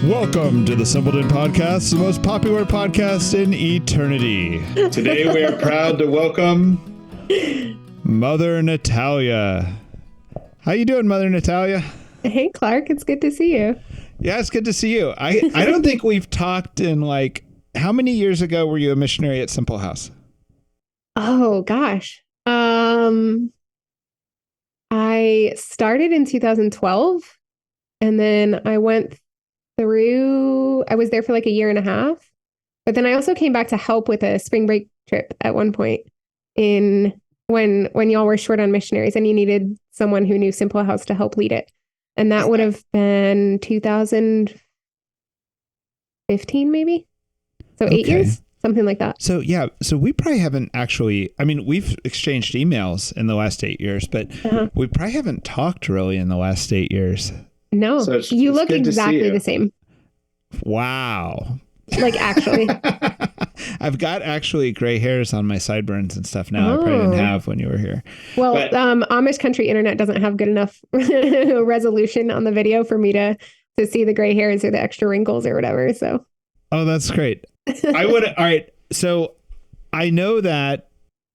Welcome to the Simpleton Podcast, the most popular podcast in eternity. Today we are proud to welcome Mother Natalia. How you doing, Mother Natalia? Hey, Clark. It's good to see you. Yeah, it's good to see you. I don't think we've talked in how many years ago were you a missionary at Simple House? Oh, gosh. I started in 2012 and then I was there for like a year and a half, but then I also came back to help with a spring break trip at one point when y'all were short on missionaries and you needed someone who knew Simple House to help lead it. And that would have been 2015, maybe. So 8 years, something like that. So yeah, so we probably haven't we've exchanged emails in the last 8 years, but we probably haven't talked really in the last 8 years. No, so you look exactly the same. Wow. Like actually. I've got actually gray hairs on my sideburns and stuff now. I probably didn't have when you were here. Well, Amish country internet doesn't have good enough resolution on the video for me to see the gray hairs or the extra wrinkles or whatever. So. Oh, that's great. All right. So I know that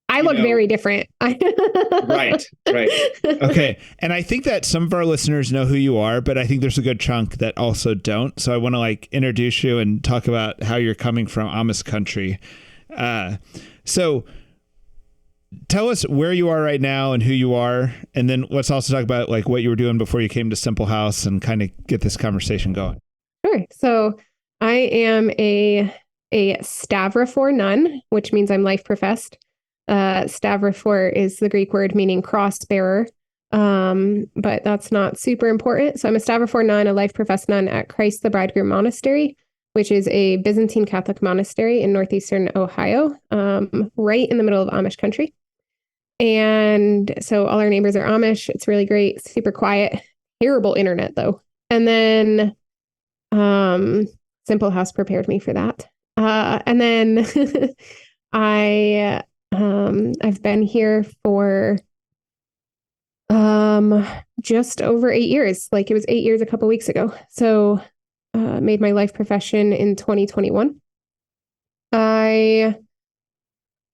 I look very different. Right. Okay. And I think that some of our listeners know who you are, but I think there's a good chunk that also don't. So I want to introduce you and talk about how you're coming from Amish country. So tell us where you are right now and who you are. And then let's also talk about what you were doing before you came to Simple House and kind of get this conversation going. Sure. So I am a Stavrofor nun, which means I'm life professed. Stavrofor is the Greek word meaning cross bearer, but that's not super important. So I'm a Stavrofor nun, a life professed nun at Christ the Bridegroom Monastery, which is a Byzantine Catholic monastery in northeastern Ohio, right in the middle of Amish country. And so all our neighbors are Amish. It's really great, super quiet, terrible internet though. And then Simple House prepared me for that. And then I've been here for just over 8 years. It was 8 years a couple weeks ago. So made my life profession in 2021.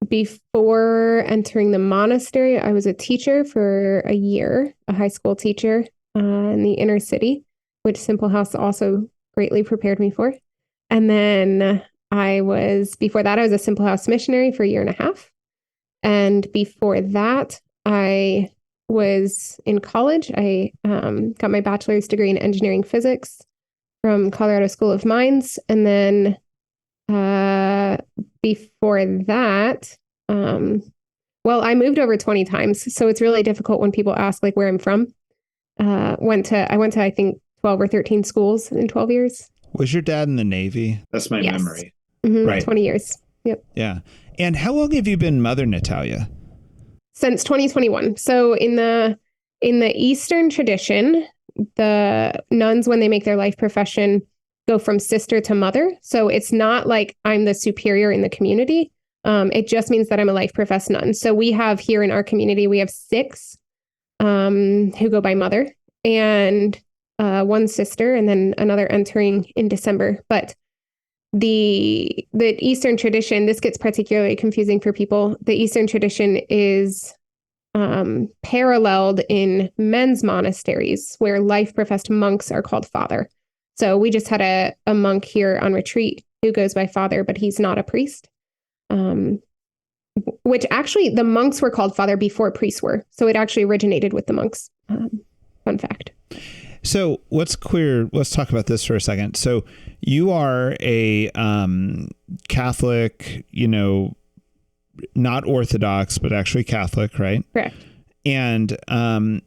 Before entering the monastery, I was a teacher for a year, a high school teacher in the inner city, which Simple House also greatly prepared me for. And then before that, I was a Simple House missionary for a year and a half. And before that, I was in college. I got my bachelor's degree in engineering physics from Colorado School of Mines. And then before that, I moved over 20 times. So it's really difficult when people ask where I'm from. I went to, I think, 12 or 13 schools in 12 years. Was your dad in the Navy? That's my memory. Mm-hmm, right. 20 years. Yep. Yeah. And how long have you been Mother Natalia? Since 2021. So in the Eastern tradition, the nuns, when they make their life profession, go from sister to mother. So it's not like I'm the superior in the community. It just means that I'm a life professed nun. So we have here in our community, we have 6 who go by mother and one sister and then another entering in December. But the Eastern tradition, this gets particularly confusing for people. The Eastern tradition is paralleled in men's monasteries where life professed monks are called father. So we just had a monk here on retreat who goes by father, but he's not a priest. Which actually the monks were called father before priests were. So it actually originated with the monks. Fun fact. So let's talk about this for a second. So you are a Catholic, not Orthodox, but actually Catholic, right? Correct. And, in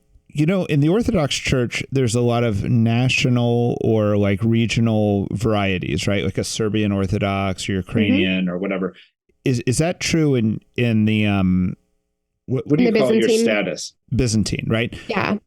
the Orthodox Church, there's a lot of national or regional varieties, right? Like a Serbian Orthodox or Ukrainian or whatever. Is that true in the, what do you call your status? Byzantine, right? Yeah.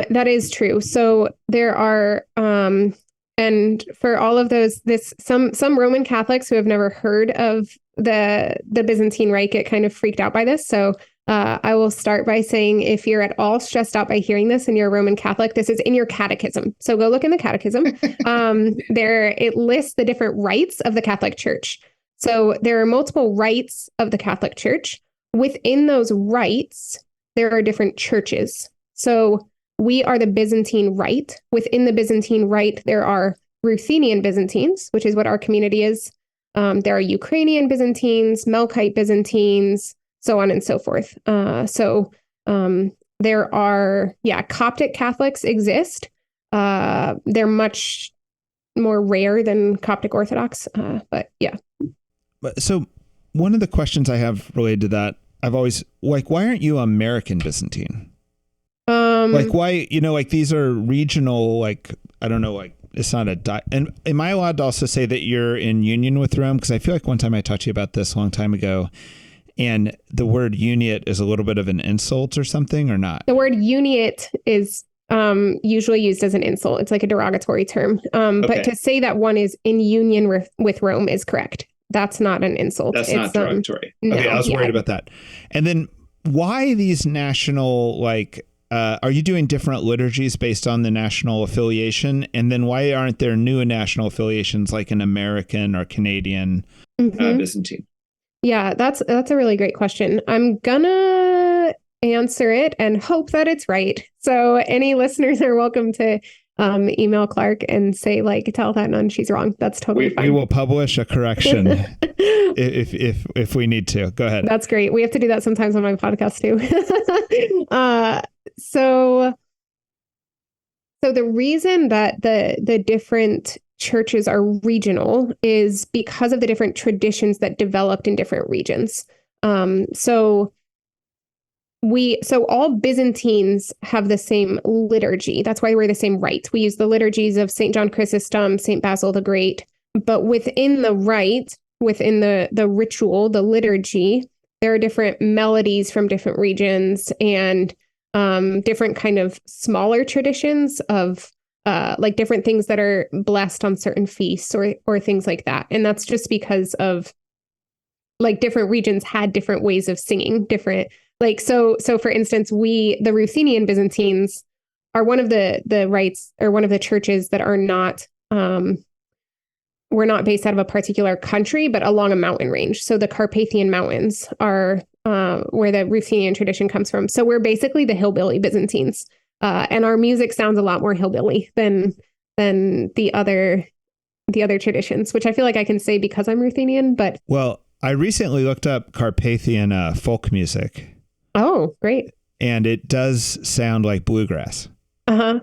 That is true. So there are, and for all of those, some Roman Catholics who have never heard of the Byzantine Reich get kind of freaked out by this. So I will start by saying, if you're at all stressed out by hearing this and you're a Roman Catholic, this is in your catechism. So go look in the catechism. It lists the different rites of the Catholic Church. So there are multiple rites of the Catholic Church. Within those rites, there are different churches. So we are the Byzantine Rite. Within the Byzantine Rite, there are Ruthenian Byzantines, which is what our community is. There are Ukrainian Byzantines, Melkite Byzantines, so on and so forth. There are, Coptic Catholics exist. They're much more rare than Coptic Orthodox, but yeah. So one of the questions I have related to that, I've always, why aren't you American Byzantine? Why, these are regional, I don't know, it's not and am I allowed to also say that you're in union with Rome? Because I feel like one time I talked to you about this a long time ago, and the word uniate is a little bit of an insult or something, or not? The word uniate is usually used as an insult. It's like a derogatory term. Okay. But to say that one is in union with Rome is correct. That's not an insult. That's not derogatory. Okay, I was worried about that. And then why these national, are you doing different liturgies based on the national affiliation? And then why aren't there new national affiliations like an American or Canadian Byzantine? Yeah, that's a really great question. I'm gonna answer it and hope that it's right. So any listeners are welcome to email Clark and say, tell that nun she's wrong. That's totally fine. We will publish a correction if we need to. Go ahead. That's great. We have to do that sometimes on my podcast too. So the reason that the different churches are regional is because of the different traditions that developed in different regions. So all Byzantines have the same liturgy. That's why we're the same rites. We use the liturgies of St. John Chrysostom, St. Basil the Great, but within the rite, within the ritual, the liturgy, there are different melodies from different regions and different kind of smaller traditions of different things that are blessed on certain feasts or things like that. And that's just because of different regions had different ways of singing, different. So for instance, the Ruthenian Byzantines are one of the rites or one of the churches that are not, we're not based out of a particular country, but along a mountain range. So the Carpathian Mountains are where the Ruthenian tradition comes from. So we're basically the hillbilly Byzantines. And our music sounds a lot more hillbilly than the other traditions, which I feel like I can say because I'm Ruthenian, but. Well, I recently looked up Carpathian folk music. Oh, great. And it does sound like bluegrass. Uh-huh.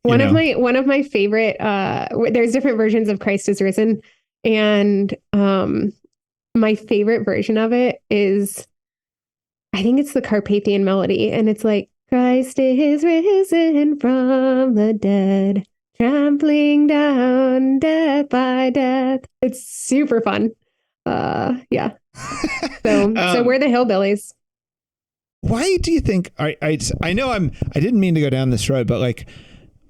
One of my favorite, there's different versions of Christ is Risen. And my favorite version of it is, I think it's the Carpathian melody. And it's like, Christ is risen from the dead, trampling down death by death. It's super fun. Yeah. So we're the hillbillies. Why do you think? I know I didn't mean to go down this road, but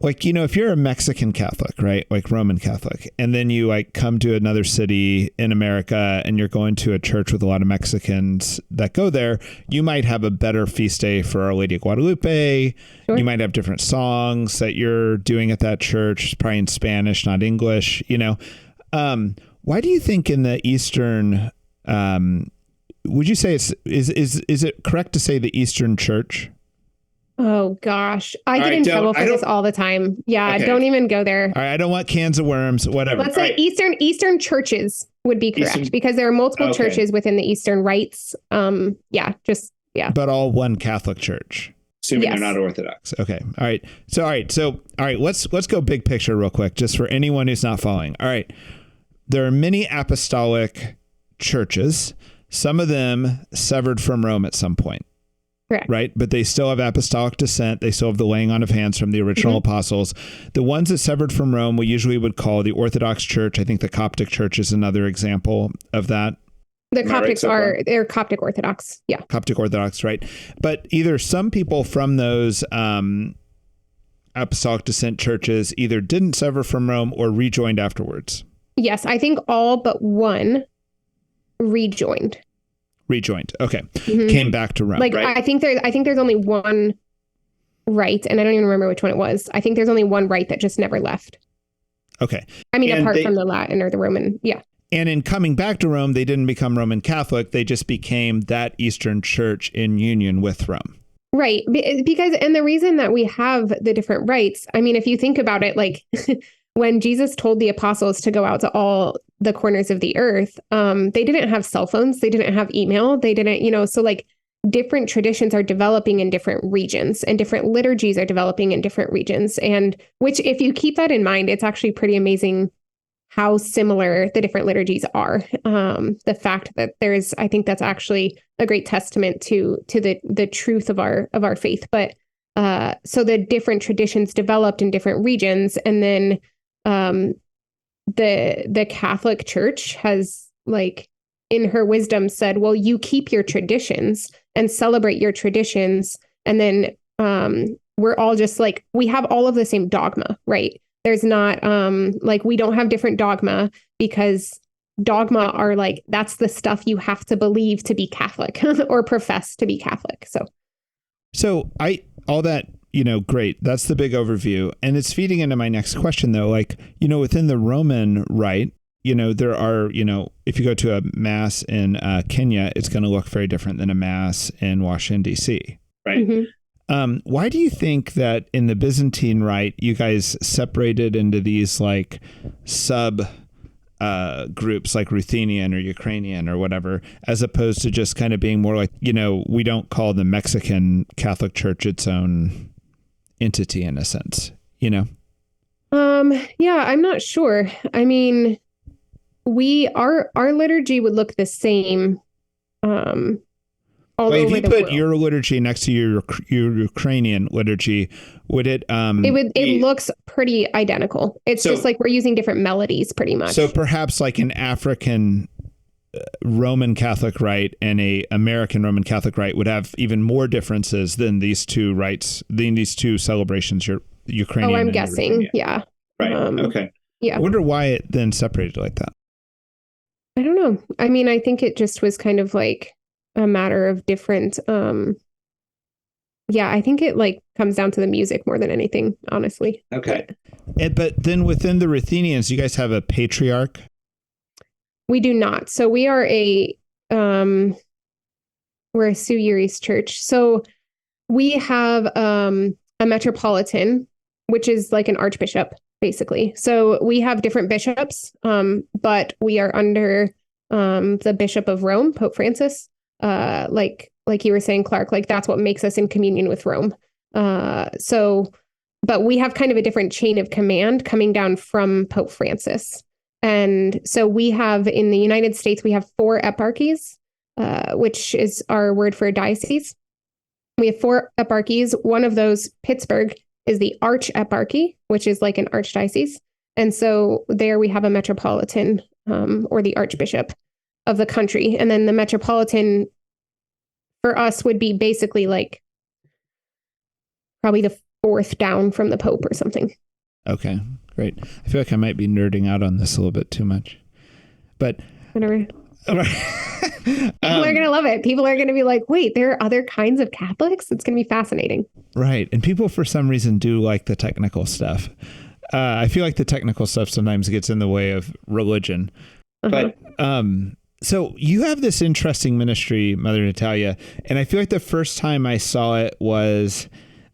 if you're a Mexican Catholic, right, like Roman Catholic, and then you come to another city in America and you're going to a church with a lot of Mexicans that go there, you might have a better feast day for Our Lady of Guadalupe. Sure. You might have different songs that you're doing at that church, probably in Spanish, not English. Why do you think in the Eastern? Would you say is it correct to say the Eastern Church? Oh gosh, I get in trouble for this all the time. Yeah, okay. Don't even go there. All right, I don't want cans of worms, whatever. Let's say Eastern churches would be correct because there are multiple churches within the Eastern rites. But all one Catholic church. Assuming you're not Orthodox. Okay. All right. So let's go big picture real quick, just for anyone who's not following. All right. There are many apostolic churches, some of them severed from Rome at some point. Correct. Right. But they still have apostolic descent. They still have the laying on of hands from the original apostles. The ones that severed from Rome, we usually would call the Orthodox Church. I think the Coptic Church is another example of that. The Coptics they're Coptic Orthodox. Yeah. Coptic Orthodox. Right. But either some people from those apostolic descent churches either didn't sever from Rome or rejoined afterwards. Yes. I think all but one rejoined. Rejoined. Okay. Came back to Rome. Like, right? I think there's only one rite, and I don't even remember which one it was. I think there's only one rite that just never left. Okay. I mean, apart from the Latin or the Roman. Yeah. And in coming back to Rome, they didn't become Roman Catholic. They just became that Eastern Church in union with Rome. Right. Because, and the reason that we have the different rites, I mean, if you think about it, like when Jesus told the apostles to go out to all the corners of the earth, they didn't have cell phones. They didn't have email. They didn't, so like different traditions are developing in different regions and different liturgies are developing in different regions. And which, if you keep that in mind, it's actually pretty amazing how similar the different liturgies are. The fact that I think that's actually a great testament to the truth of our faith. But so the different traditions developed in different regions, and then the Catholic Church has, like, in her wisdom said, well, you keep your traditions and celebrate your traditions, and then we're all just like, we have all of the same dogma, right? There's not like, we don't have different dogma, because dogma are like, that's the stuff you have to believe to be Catholic or profess to be Catholic. So all that, great. That's the big overview. And it's feeding into my next question, though. Like, within the Roman rite, there are, if you go to a mass in Kenya, it's going to look very different than a mass in Washington, D.C. Right. Mm-hmm. Why do you think that in the Byzantine rite, you guys separated into these like sub groups like Ruthenian or Ukrainian or whatever, as opposed to just kind of being more like, we don't call the Mexican Catholic Church its own entity in a sense, Yeah, I'm not sure. I mean, our liturgy would look the same. If you put your liturgy next to your Ukrainian liturgy, would it? It looks pretty identical. It's just like we're using different melodies, pretty much. So perhaps like an African Roman Catholic rite and a American Roman Catholic rite would have even more differences than these two rites, than these two celebrations. Your Ukrainian. Oh, I'm guessing. Yeah. Right. Okay. Yeah. I wonder why it then separated like that. I don't know. I mean, I think it just was kind of like a matter of different. I think it like comes down to the music more than anything, honestly. Okay. But then within the Ruthenians, you guys have a patriarch? We do not. So we are we're a Suyuris church. So we have a metropolitan, which is like an archbishop, basically. So we have different bishops, but we are under the Bishop of Rome, Pope Francis. Like you were saying, Clark, like that's what makes us in communion with Rome. But we have kind of a different chain of command coming down from Pope Francis. And so we have, in the United States, we have 4 eparchies, which is our word for diocese. We have 4 eparchies. One of those, Pittsburgh, is the arch-eparchy, which is like an archdiocese. And so there we have a metropolitan, or the archbishop of the country. And then the metropolitan for us would be basically like probably the 4th down from the Pope or something. Okay, great. I feel like I might be nerding out on this a little bit too much, but whatever. People are going to love it. People are going to be like, wait, there are other kinds of Catholics? It's going to be fascinating. Right. And people, for some reason, do like the technical stuff. I feel like the technical stuff sometimes gets in the way of religion. Uh-huh. But so you have this interesting ministry, Mother Natalia, and I feel like the first time I saw it was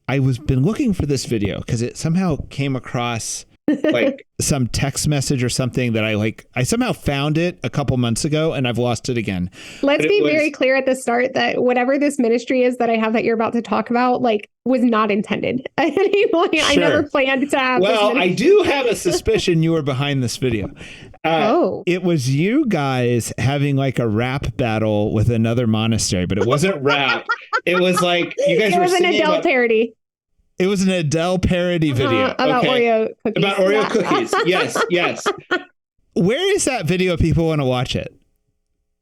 been looking for this video because it somehow came across like some text message or something that I somehow found it a couple months ago and I've lost it again. Let's be very clear at the start that whatever this ministry is that I have that you're about to talk about, like, was not intended at any point. Sure. I never planned to have. Well, I do have a suspicion you were behind this video. It was you guys having like a rap battle with another monastery, but it wasn't rap. It was like you guys were singing. It was an Adele parody. It was an Adele parody video. About Oreo cookies. About Oreo cookies. Yes. Where is that video? People want to watch it.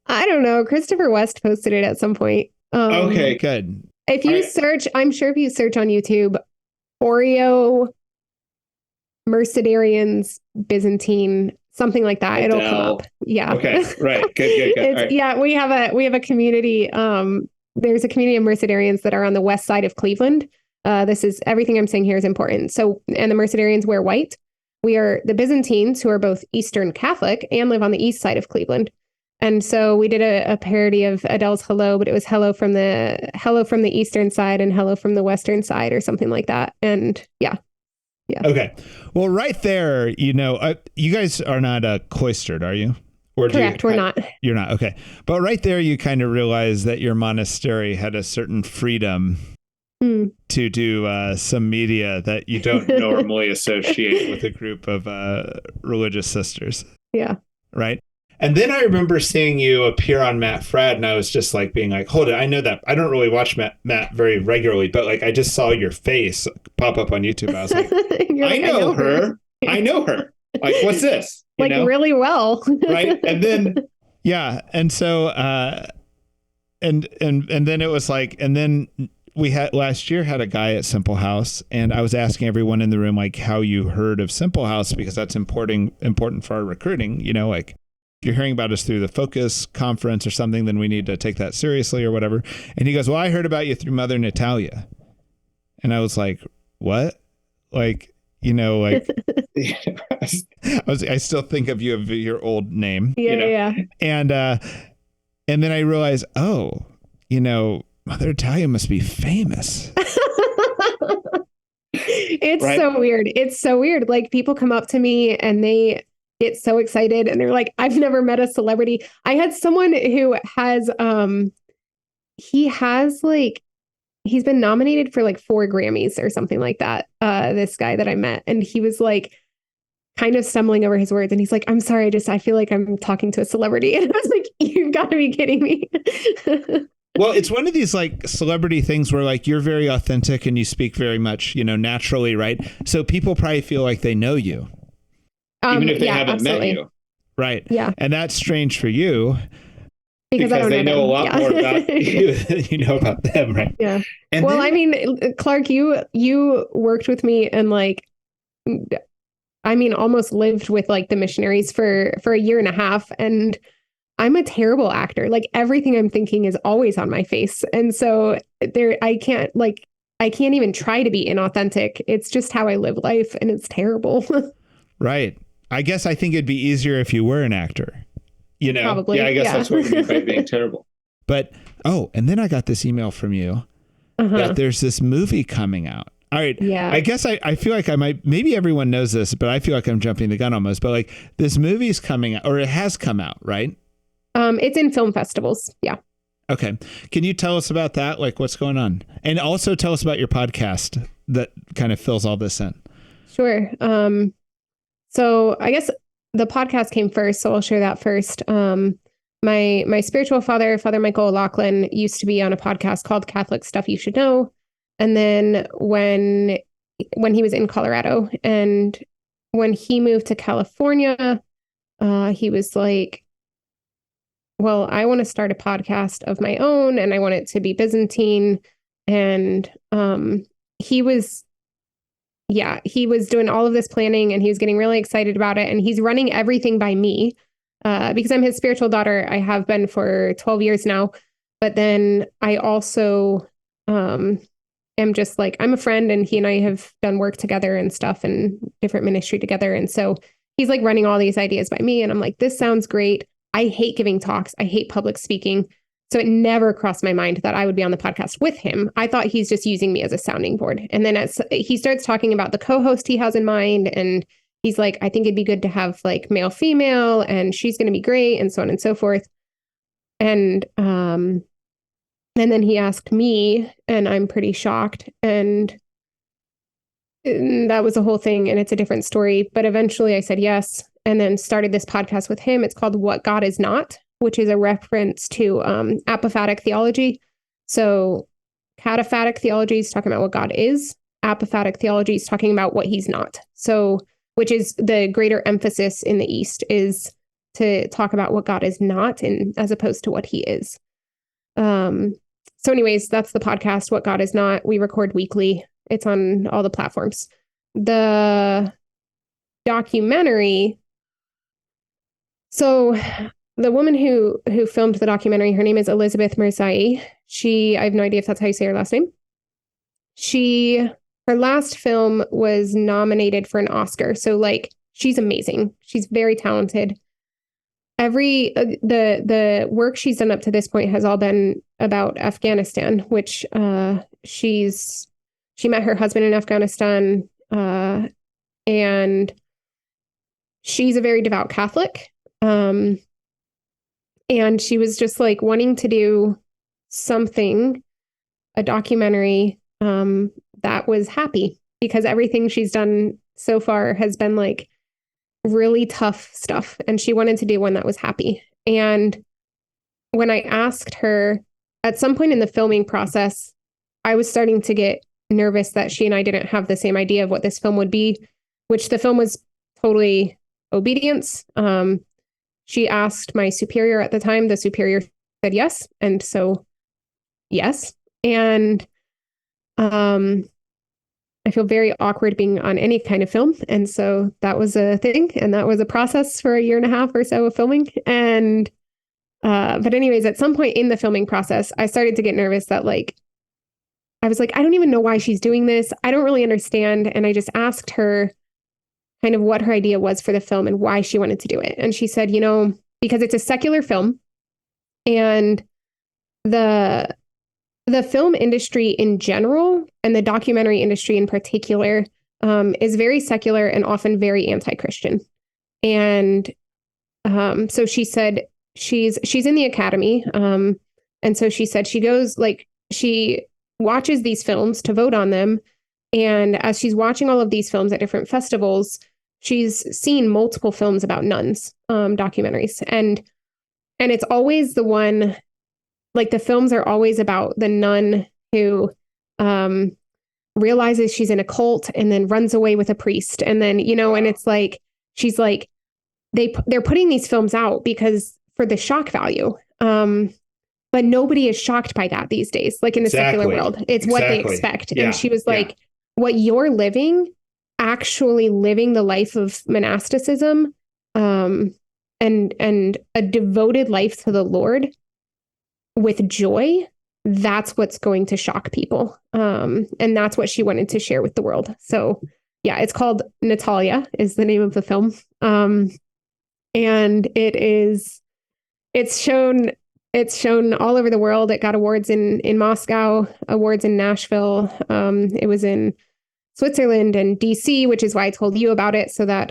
I don't know. Christopher West posted it at some point. Okay, good. If you search, I'm sure if you search on YouTube, Oreo Mercedarians Byzantine something like that. It'll come up. Yeah. Okay. Right. Good. All right. Yeah. We have a community. There's a community of Mercedarians that are on the west side of Cleveland. This is everything I'm saying here is important. So, and the Mercedarians wear white. We are the Byzantines, who are both Eastern Catholic and live on the east side of Cleveland. And so we did a parody of Adele's Hello, but it was hello from the eastern side and hello from the western side or something like that. And yeah. Okay. Well, right there, you guys are not cloistered, are you? Or correct. We're not. You're not. Okay. But right there, you kind of realize that your monastery had a certain freedom to do some media that you don't normally associate with a group of religious sisters. Yeah. Right. And then I remember seeing you appear on Matt Fradd, and I was just like being like, hold it, I know that. I don't really watch Matt very regularly, but like I just saw your face pop up on YouTube. I was like, I know her. I know her. Like, what's this? You know? Really well. Right. And then, yeah. And so, and then it was like, and then we had last year had a guy at Simple House, and I was asking everyone in the room, like, how you heard of Simple House, because that's important for our recruiting, like if you're hearing about us through the Focus conference or something, then we need to take that seriously or whatever. And he goes, well, I heard about you through Mother Natalia. And I was like, what? Like, like I still think of you of your old name. Yeah. And then I realized, Mother Natalia must be famous. It's right? So weird. It's so weird. Like people come up to me and they get so excited and they're like, I've never met a celebrity. I had someone who has, he's been nominated for like 4 Grammys or something like that. This guy that I met, and he was like kind of stumbling over his words. And he's like, I'm sorry. I feel like I'm talking to a celebrity. And I was like, you've got to be kidding me. Well, it's one of these like celebrity things where like you're very authentic and you speak very much, naturally. Right. So people probably feel like they know you. Even if they haven't met you. Right. Yeah. And that's strange for you. Because I don't they know a lot yeah. more about you than you know about them, right? Yeah. And well, I mean, Clark, you worked with me and almost lived with like the missionaries for a year and a half. And I'm a terrible actor. Like everything I'm thinking is always on my face. And so I can't even try to be inauthentic. It's just how I live life, and it's terrible. Right. I guess I think it'd be easier if you were an actor. Probably. Yeah, I guess that's what we mean by being terrible. But, and then I got this email from you that there's this movie coming out. All right. Yeah. I guess I feel like maybe everyone knows this, but I feel like I'm jumping the gun almost. But like this movie's coming out, or it has come out, right? It's in film festivals. Yeah. Okay. Can you tell us about that? Like what's going on? And also tell us about your podcast that kind of fills all this in. Sure. So I guess the podcast came first, so I'll share that first. My spiritual father, Father Michael O'Loughlin, used to be on a podcast called Catholic Stuff You Should Know. And then when he was in Colorado, and when he moved to California, he was like, well, I want to start a podcast of my own, and I want it to be Byzantine. And he was doing all of this planning, and he was getting really excited about it. And he's running everything by me because I'm his spiritual daughter. I have been for 12 years now. But then I also am just like, I'm a friend, and he and I have done work together and stuff and different ministry together. And so he's like running all these ideas by me. And I'm like, this sounds great. I hate giving talks. I hate public speaking. So it never crossed my mind that I would be on the podcast with him. I thought he's just using me as a sounding board. And then he starts talking about the co-host he has in mind. And he's like, I think it'd be good to have like male, female, and she's going to be great, and so on and so forth. And then he asked me, and I'm pretty shocked. And that was a whole thing. And it's a different story. But eventually I said yes, and then started this podcast with him. It's called What God Is Not, which is a reference to apophatic theology. So cataphatic theology is talking about what God is. Apophatic theology is talking about what he's not. So, which is the greater emphasis in the East, is to talk about what God is not, and as opposed to what he is. So anyways, that's the podcast, What God Is Not. We record weekly. It's on all the platforms. The documentary So the woman who filmed the documentary, her name is Elizabeth Mirzaei. I have no idea if that's how you say her last name. Her last film was nominated for an Oscar. So like, she's amazing. She's very talented. The work she's done up to this point has all been about Afghanistan, which she met her husband in Afghanistan, and she's a very devout Catholic. And she was just like wanting to do something, a documentary that was happy, because everything she's done so far has been like really tough stuff. And she wanted to do one that was happy. And when I asked her at some point in the filming process, I was starting to get nervous that she and I didn't have the same idea of what this film would be, which the film was totally Obedience. She asked my superior at the time. The superior said yes. And so, yes. And I feel very awkward being on any kind of film. And so that was a thing. And that was a process for a year and a half or so of filming. And, but anyways, at some point in the filming process, I started to get nervous that like, I was like, I don't even know why she's doing this. I don't really understand. And I just asked her kind of what her idea was for the film and why she wanted to do it. And she said, because it's a secular film, and the film industry in general and the documentary industry in particular is very secular and often very anti-Christian. And so she said she's in the academy. And so she said she watches these films to vote on them. And as she's watching all of these films at different festivals, she's seen multiple films about nuns, documentaries. And it's always the one, like the films are always about the nun who realizes she's in a cult and then runs away with a priest. And then, and it's like, she's like, they're putting these films out because for the shock value. But nobody is shocked by that these days. Like in the secular world, it's what they expect. Yeah. And she was like, what you're living, actually living the life of monasticism, and a devoted life to the Lord with joy, that's what's going to shock people. And that's what she wanted to share with the world. So yeah, it's called Natalia is the name of the film. And it's shown all over the world. It got awards in Moscow, awards in Nashville. It was in Switzerland and DC, which is why I told you about it, so that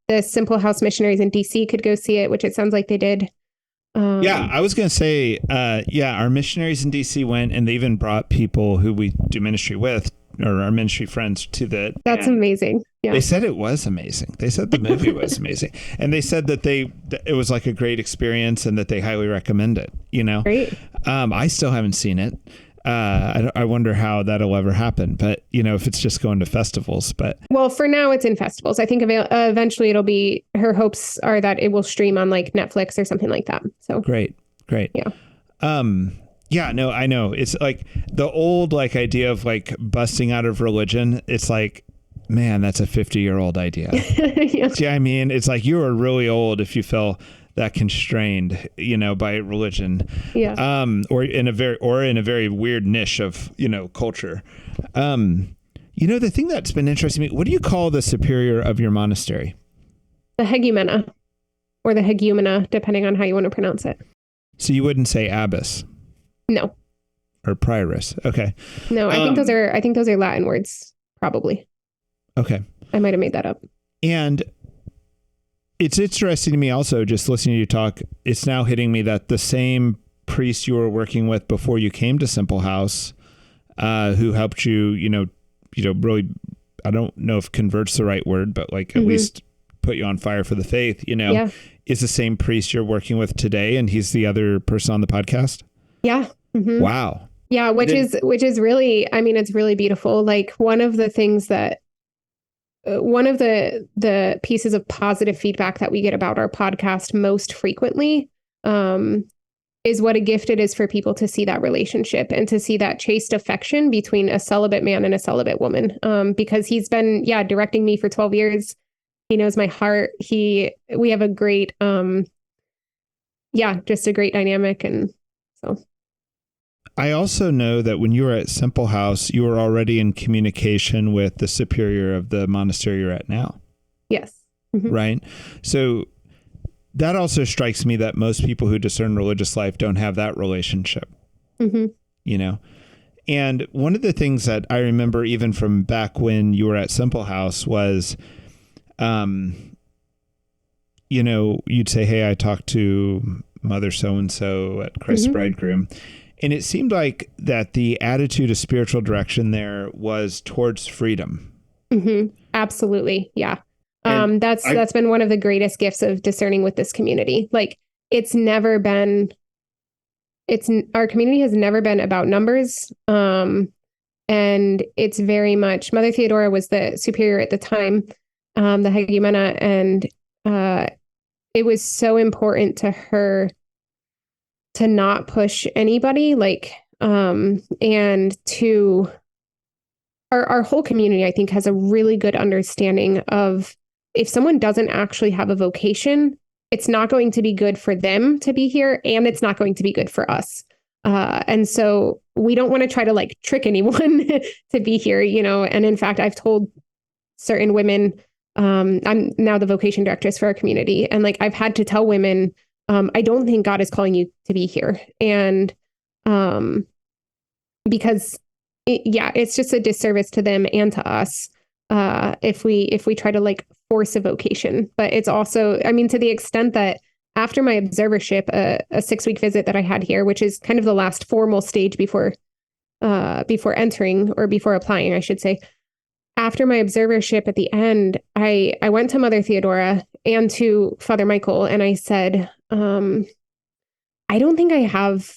the Simple House missionaries in DC could go see it, which it sounds like they did. Yeah, I was going to say, our missionaries in DC went, and they even brought people who we do ministry with, or our ministry friends, to the. That's amazing. Yeah. They said it was amazing. They said the movie was amazing, and they said that it was like a great experience, and that they highly recommend it. Great. I still haven't seen it. I wonder how that'll ever happen, but if it's just going to festivals, well, for now it's in festivals. I think eventually her hopes are that it will stream on like Netflix or something like that. So great. Yeah. Yeah, no, I know. It's like the old idea of busting out of religion. It's like, man, that's a 50-year-old idea. Yeah. See, I mean, it's like you are really old if you feel that constrained, by religion, or in a very weird niche of, culture. The thing that's been interesting to me, what do you call the superior of your monastery? The hegumena, or the hegumena, depending on how you want to pronounce it. So you wouldn't say abbess? No. Or prioress? Okay. No, I think those are Latin words, probably. Okay. I might have made that up. And it's interesting to me also, just listening to you talk, it's now hitting me that the same priest you were working with before you came to Simple House, who helped you, really, I don't know if convert's the right word, but at least put you on fire for the faith, is the same priest you're working with today. And he's the other person on the podcast. Yeah. Mm-hmm. Wow. Yeah. Which is really, I mean, it's really beautiful. Like one of the things that, one of the pieces of positive feedback that we get about our podcast most frequently is what a gift it is for people to see that relationship and to see that chaste affection between a celibate man and a celibate woman. Because he's been, directing me for 12 years. He knows my heart. We have a great, just a great dynamic. And so. I also know that when you were at Simple House, you were already in communication with the superior of the monastery you're at now. Yes. Mm-hmm. Right. So that also strikes me that most people who discern religious life don't have that relationship, you know. And one of the things that I remember even from back when you were at Simple House was, you know, you'd say, hey, I talked to Mother so-and-so at Christ the Bridegroom. And it seemed like that the attitude of spiritual direction there was towards freedom. Absolutely. Yeah. That's been one of the greatest gifts of discerning with this community. Like our community has never been about numbers. And it's very much, Mother Theodora was the superior at the time, the Hegumena, and it was so important to her to not push anybody, and to our whole community, I think, has a really good understanding of if someone doesn't actually have a vocation, it's not going to be good for them to be here, and it's not going to be good for us. And so we don't want to try to trick anyone to be here, you know. And in fact, I've told certain women, I'm now the vocation directress for our community, and I've had to tell women, I don't think God is calling you to be here. And because it's just a disservice to them and to us if we try to force a vocation. But it's also, I mean, to the extent that after my observership, a 6-week visit that I had here, which is kind of the last formal stage before entering, or before applying, I should say. After my observership at the end, I went to Mother Theodora and to Father Michael, and I said, I don't think I have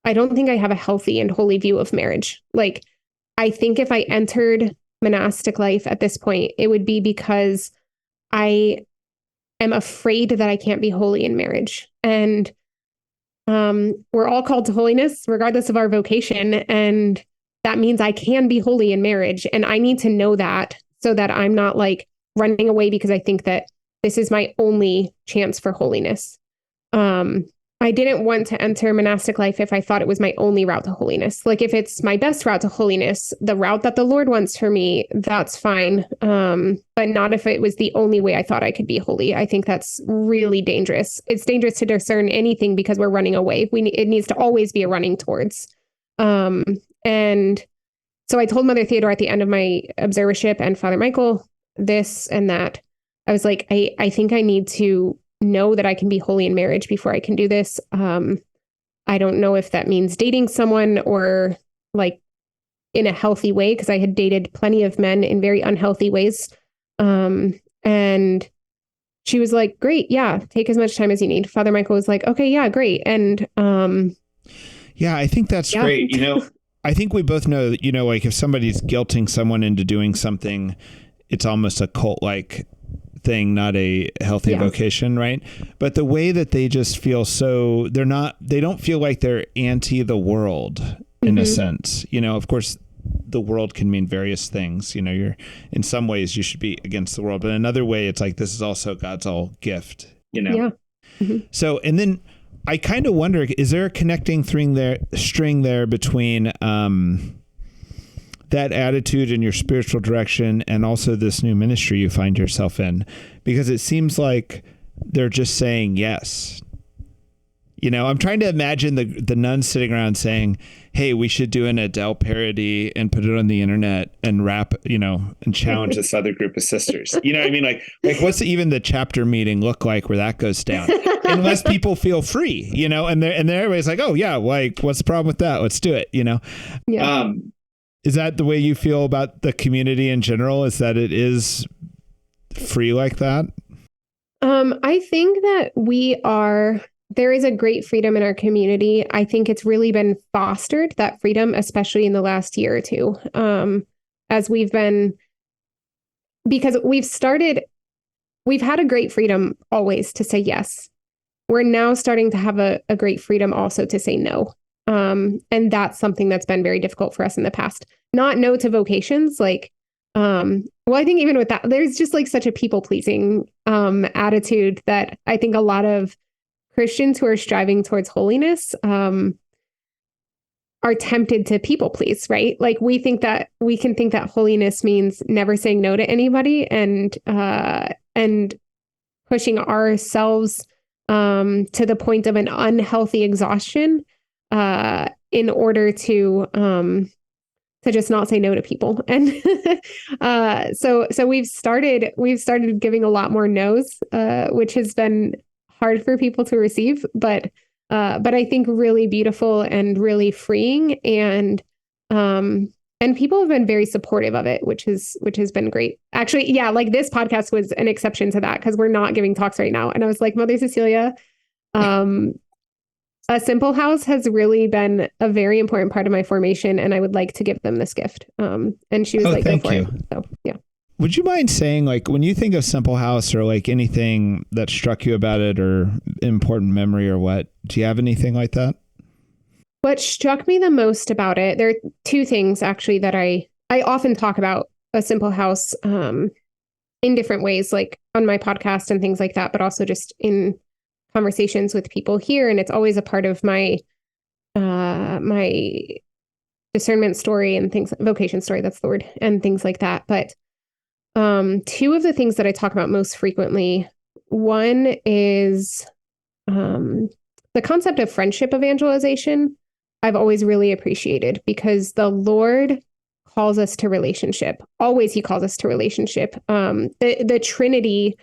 a healthy and holy view of marriage. I think if I entered monastic life at this point, it would be because I am afraid that I can't be holy in marriage. And we're all called to holiness, regardless of our vocation. And that means I can be holy in marriage. And I need to know that so that I'm not running away because I think that this is my only chance for holiness. I didn't want to enter monastic life if I thought it was my only route to holiness. If it's my best route to holiness, the route that the Lord wants for me, that's fine. But not if it was the only way I thought I could be holy. I think that's really dangerous. It's dangerous to discern anything because we're running away. It needs to always be a running towards. And so I told Mother Theodore at the end of my observership and Father Michael this and that. I was like, I think I need to know that I can be holy in marriage before I can do this. I don't know if that means dating someone or in a healthy way, because I had dated plenty of men in very unhealthy ways. And she was like, great. Yeah. Take as much time as you need. Father Michael was like, okay, yeah, great. And yeah, I think that's great. You know, I think we both know that, if somebody's guilting someone into doing something, it's almost a cult-like thing, not a healthy vocation, right? But the way that they just feel they don't feel like they're anti the world in a sense. Of course, the world can mean various things. You're in some ways you should be against the world, but in another way, it's this is also God's all gift. Yeah. So, and then I kind of wonder, is there a connecting string there between that attitude in your spiritual direction and also this new ministry you find yourself in? Because it seems like they're just saying yes. I'm trying to imagine the nuns sitting around saying, hey, we should do an Adele parody and put it on the internet and rap, and challenge this other group of sisters. You know what I mean? What's even the chapter meeting look like where that goes down? Unless people feel free, and everybody's like, oh yeah, what's the problem with that? Let's do it, Yeah. Is that the way you feel about the community in general? Is that it is free like that? I think that there is a great freedom in our community. I think it's really been fostered, that freedom, especially in the last year or two, because we've had a great freedom always to say yes. We're now starting to have a great freedom also to say no. And that's something that's been very difficult for us in the past. Not no to vocations. Well, I think even with that, there's just like such a people pleasing attitude that I think a lot of Christians who are striving towards holiness are tempted to people please, right? Like we can think that holiness means never saying no to anybody and pushing ourselves to the point of an unhealthy exhaustion in order to just not say no to people. And so we've started giving a lot more no's, which has been hard for people to receive, but I think really beautiful and really freeing. And people have been very supportive of it, which has been great. Actually, yeah, like this podcast was an exception to that because we're not giving talks right now. And I was like, Mother Cecilia, a simple house has really been a very important part of my formation, and I would like to give them this gift. And she was like, thank go for you. it. So, yeah. Would you mind saying, like, when you think of Simple House or like anything that struck you about it or important memory or what, do you have anything like that? What struck me the most about it, there are two things actually that I often talk about a Simple House in different ways, like on my podcast and things like that, but also just in conversations with people here. And it's always a part of my my discernment story and things, vocation story, that's the word, and things like that. But two of the things that I talk about most frequently, one is the concept of friendship evangelization. I've always really appreciated because the Lord calls us to relationship. Always he calls us to relationship. The Trinity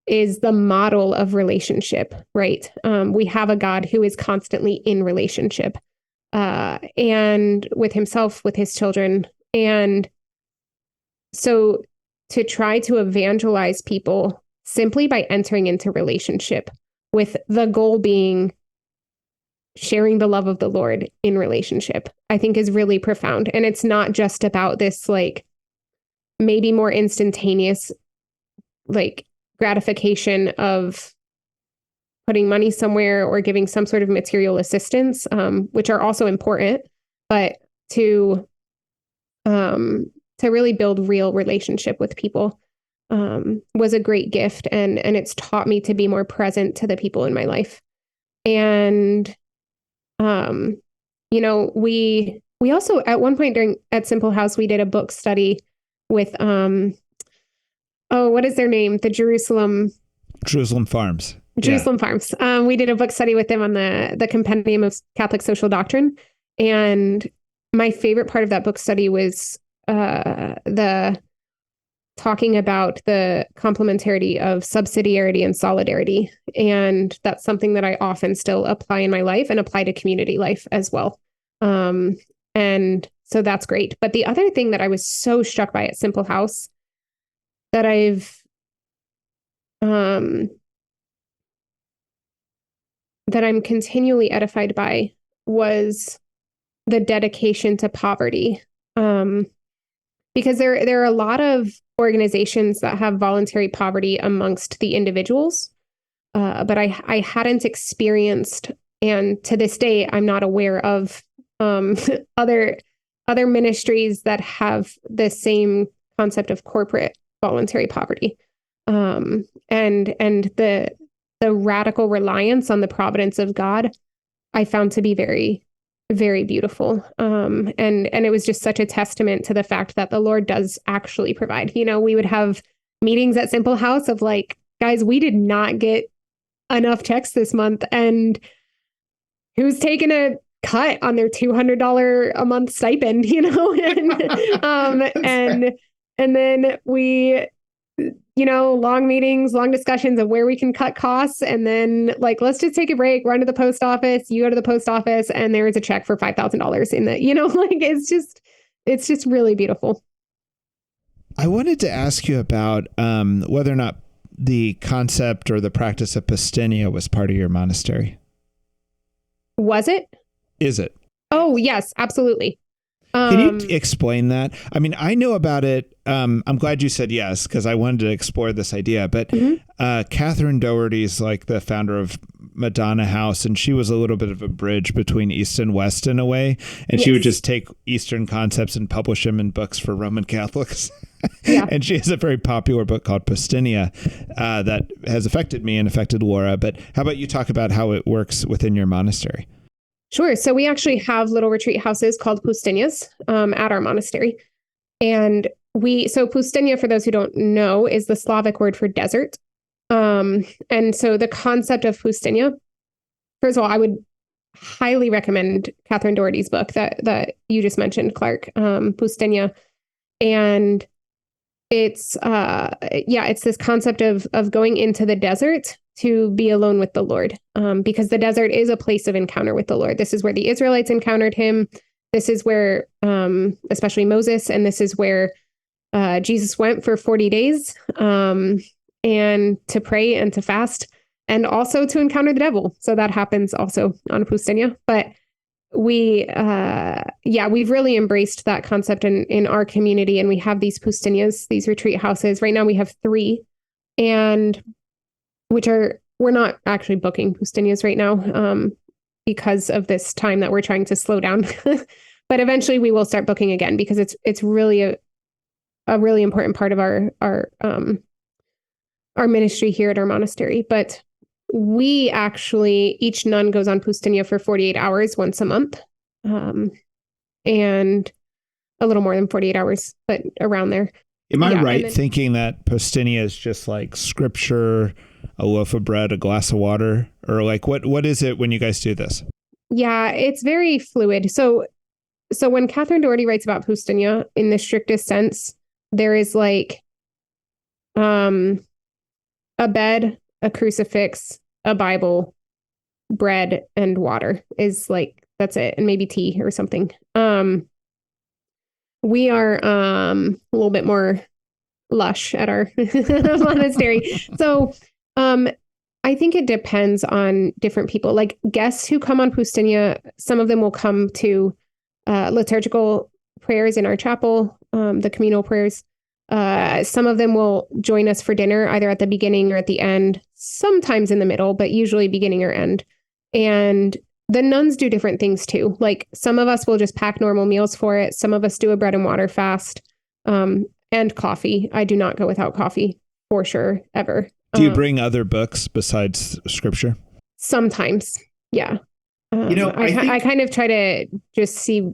is the model of relationship, right? We have a God who is constantly in relationship and with himself, with his children. And so to try to evangelize people simply by entering into relationship with the goal being sharing the love of the Lord in relationship, I think is really profound. And it's not just about this, like, maybe more instantaneous, like, gratification of putting money somewhere or giving some sort of material assistance, which are also important, but to really build real relationship with people was a great gift. And it's taught me to be more present to the people in my life. And, you know, we also at one point at Simple House, we did a book study with, what is their name? The Jerusalem Farms. Farms. We did a book study with them on the Compendium of Catholic Social Doctrine. And my favorite part of that book study was the talking about the complementarity of subsidiarity and solidarity. And that's something that I often still apply in my life and apply to community life as well. And so that's great. But the other thing that I was so struck by at Simple House that that I'm continually edified by was the dedication to poverty. Because there are a lot of organizations that have voluntary poverty amongst the individuals, but I hadn't experienced, and to this day, I'm not aware of other ministries that have the same concept of corporate voluntary poverty, and the radical reliance on the providence of God, I found to be very, very beautiful. And it was just such a testament to the fact that the Lord does actually provide. You know, we would have meetings at Simple House of like, guys, we did not get enough checks this month, and who's taking a cut on their $200 a month stipend, you know? And then we, you know, long meetings, long discussions of where we can cut costs. And then like, let's just take a break, run to the post office, you go to the post office, and there is a check for $5,000 in the, you know, like, it's just really beautiful. I wanted to ask you about whether or not the concept or the practice of poustinia was part of your monastery. Was it? Is it? Oh, yes, absolutely. Can you explain that? I mean, I know about it. I'm glad you said yes, because I wanted to explore this idea. But Catherine Doherty's like the founder of Madonna House, and she was a little bit of a bridge between East and West in a way. And she would just take Eastern concepts and publish them in books for Roman Catholics. Yeah. And she has a very popular book called Poustinia that has affected me and affected Laura. But how about you talk about how it works within your monastery? Sure. So we actually have little retreat houses called poustinias at our monastery. And so poustinia, for those who don't know, is the Slavic word for desert. And so the concept of poustinia, first of all, I would highly recommend Catherine Doherty's book that you just mentioned, Clark, Poustinia. And it's this concept of going into the desert to be alone with the Lord, because the desert is a place of encounter with the Lord. This is where the Israelites encountered him. This is where, especially Moses, and this is where Jesus went for 40 days and to pray and to fast and also to encounter the devil. So that happens also on Poustinia. But we've really embraced that concept in our community, and we have these poustinias, these retreat houses. Right now we have 3, and we're not actually booking poustinias right now because of this time that we're trying to slow down. But eventually we will start booking again, because it's really a really important part of our ministry here at our monastery. But we actually, each nun goes on poustinia for 48 hours once a month, and a little more than 48 hours, but around there. Am I right thinking that poustinia is just like scripture, a loaf of bread, a glass of water, or like what is it when you guys do this? Yeah, it's very fluid. So when Catherine Doherty writes about poustinia in the strictest sense, there is like a bed, a crucifix, a Bible, bread, and water is like, that's it. And maybe tea or something. We are a little bit more lush at our monastery. So I think it depends on different people. Like guests who come on poustinia, some of them will come to liturgical prayers in our chapel, the communal prayers. Some of them will join us for dinner, either at the beginning or at the end, sometimes in the middle, but usually beginning or end. And the nuns do different things too. Like some of us will just pack normal meals for it. Some of us do a bread and water fast, and coffee. I do not go without coffee for sure, ever. Do you bring other books besides scripture? Sometimes. Yeah. I kind of try to just see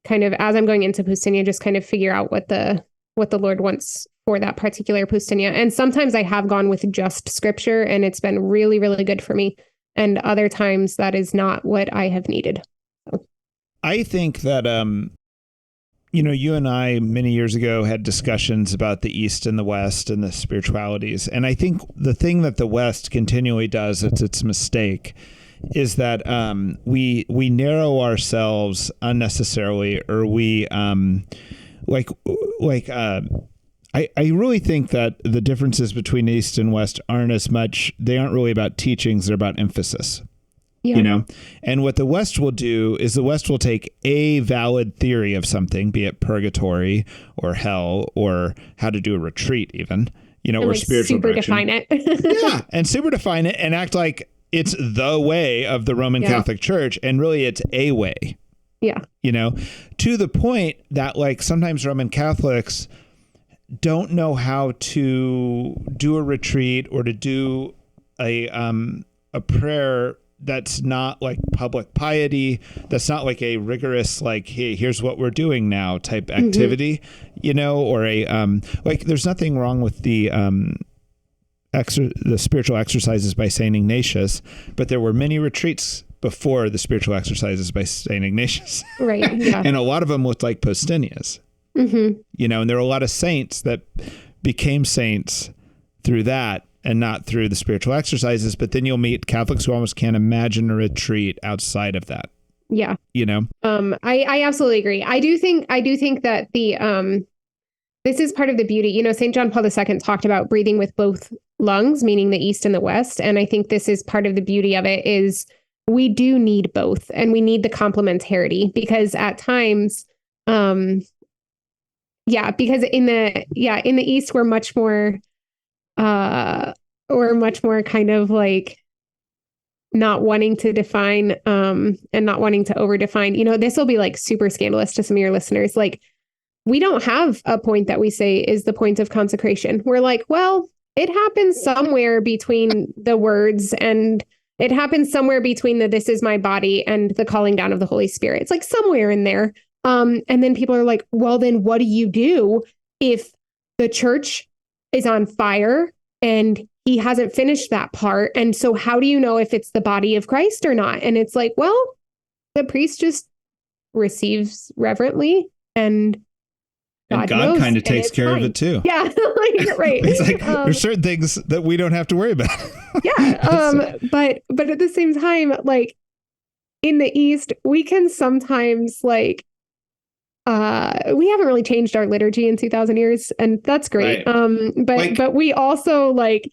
kind of as I'm going into poustinia, just kind of figure out what the Lord wants for that particular poustinia. And sometimes I have gone with just scripture, and it's been really, really good for me. And other times that is not what I have needed. So. I think that, you and I many years ago had discussions about the East and the West and the spiritualities. And I think the thing that the West continually does, it's its mistake, is that we narrow ourselves unnecessarily, or we I really think that the differences between East and West they aren't really about teachings, they're about emphasis. Yeah. And what the West will do is the West will take a valid theory of something, be it purgatory or hell or how to do a retreat even, or like spiritual super direction. Define it. Yeah. And super define it and act like it's the way of the Roman Catholic Church. And really it's a way. Yeah. To the point that like sometimes Roman Catholics don't know how to do a retreat or to do a prayer that's not like public piety, that's not like a rigorous like, hey, here's what we're doing now type activity, or a like there's nothing wrong with the spiritual exercises by Saint Ignatius, but there were many retreats before the spiritual exercises by Saint Ignatius. Right. Yeah. And a lot of them looked like poustinias. And there are a lot of saints that became saints through that and not through the spiritual exercises. But then you'll meet Catholics who almost can't imagine a retreat outside of that. Yeah. I absolutely agree. I do think that this is part of the beauty. St. John Paul II talked about breathing with both lungs, meaning the East and the West. And I think this is part of the beauty of it is we do need both, and we need the complementarity, because at times Yeah, because in the East we're much more kind of like not wanting to define and not wanting to over define. This will be like super scandalous to some of your listeners. Like, we don't have a point that we say is the point of consecration. We're like, well, it happens somewhere between the words, and it happens somewhere between the "this is my body" and the calling down of the Holy Spirit. It's like somewhere in there. And then people are like, well, then what do you do if the church is on fire and he hasn't finished that part? And so how do you know if it's the body of Christ or not? And it's like, well, the priest just receives reverently, and God kind of takes care of it too. Yeah, right. It's like there's certain things that we don't have to worry about. Yeah. But at the same time, like in the East, we can sometimes like we haven't really changed our liturgy in 2,000 years, and that's great. Right. But we also like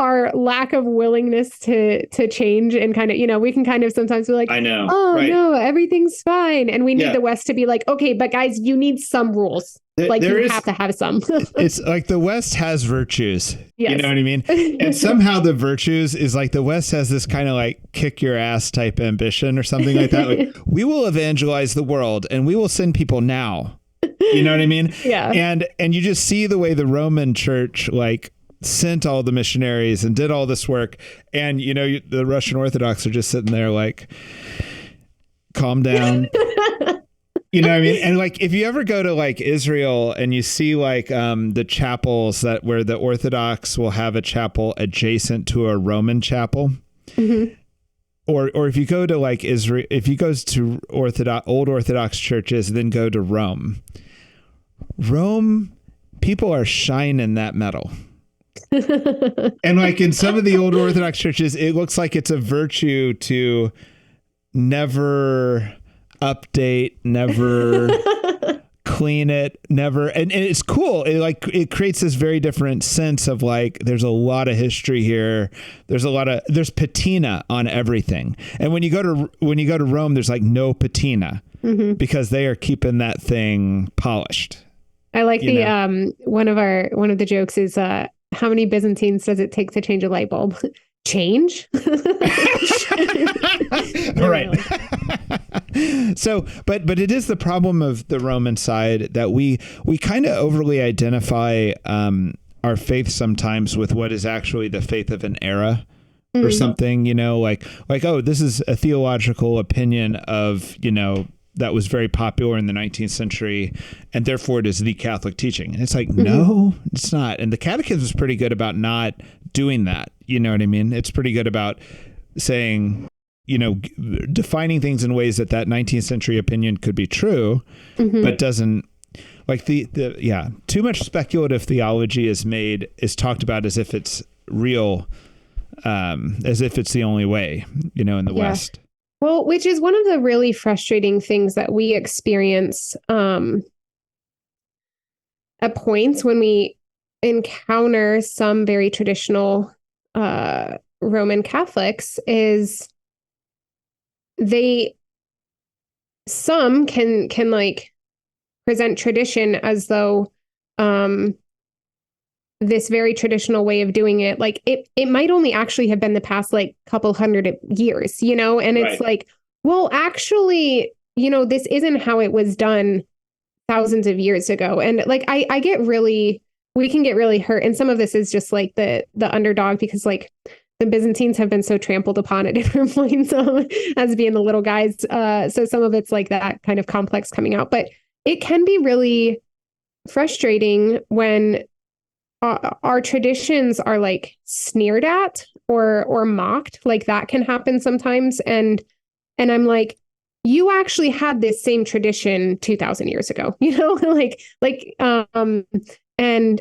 our lack of willingness to change, and kind of, we can kind of sometimes be like, I know, oh right. No, everything's fine. And we need the West to be like, okay, but guys, you need some rules. You have to have some. It's like the West has virtues. Yes. You know what I mean? And somehow the virtues is like the West has this kind of like kick your ass type ambition or something like that. Like, we will evangelize the world and we will send people now. You know what I mean? Yeah. And you just see the way the Roman church like sent all the missionaries and did all this work. And, the Russian Orthodox are just sitting there like, calm down. You know what I mean? And like, if you ever go to like Israel and you see like the chapels where the Orthodox will have a chapel adjacent to a Roman chapel, mm-hmm. or if you go to like Israel, if you go to old Orthodox churches, then go to Rome, people are shining that metal. And like in some of the old Orthodox churches, it looks like it's a virtue to never update, never clean it, never. And it's cool. It creates this very different sense of like, there's a lot of history here. There's patina on everything. And when you go to Rome, there's like no patina, mm-hmm. because they are keeping that thing polished. I like one of the jokes is, how many Byzantines does it take to change a light bulb? Change? Right. So, but it is the problem of the Roman side that we kind of overly identify our faith sometimes with what is actually the faith of an era, mm-hmm. or something, like, oh, this is a theological opinion of, that was very popular in the 19th century, and therefore it is the Catholic teaching. And it's like, mm-hmm. No, it's not. And the Catechism is pretty good about not doing that. You know what I mean? It's pretty good about saying, defining things in ways that 19th century opinion could be true, mm-hmm. but doesn't, like too much speculative theology is talked about as if it's real, as if it's the only way, in the West. Well, which is one of the really frustrating things that we experience at points when we encounter some very traditional Roman Catholics is some can like present tradition as though this very traditional way of doing it, like it might only actually have been the past like couple hundred years, and it's right. Like, well, actually, this isn't how it was done thousands of years ago. And like, we can get really hurt. And some of this is just like the underdog, because like the Byzantines have been so trampled upon at different points as being the little guys. So some of it's like that kind of complex coming out, but it can be really frustrating when our traditions are like sneered at or mocked. Like that can happen sometimes. And I'm like, you actually had this same tradition 2,000 years ago, and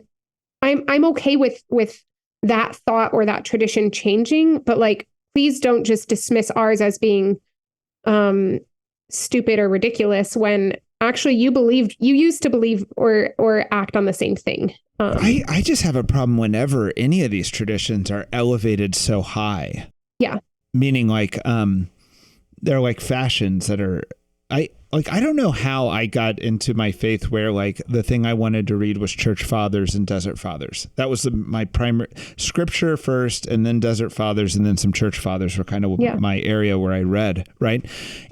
I'm okay with that thought or that tradition changing, but like, please don't just dismiss ours as being stupid or ridiculous when actually you used to believe or act on the same thing. I just have a problem whenever any of these traditions are elevated so high. Yeah. Meaning like they're like fashions that are I don't know how I got into my faith where like the thing I wanted to read was Church Fathers and Desert Fathers. That was my primary scripture first, and then Desert Fathers, and then some Church Fathers were kind of my area where I read, right?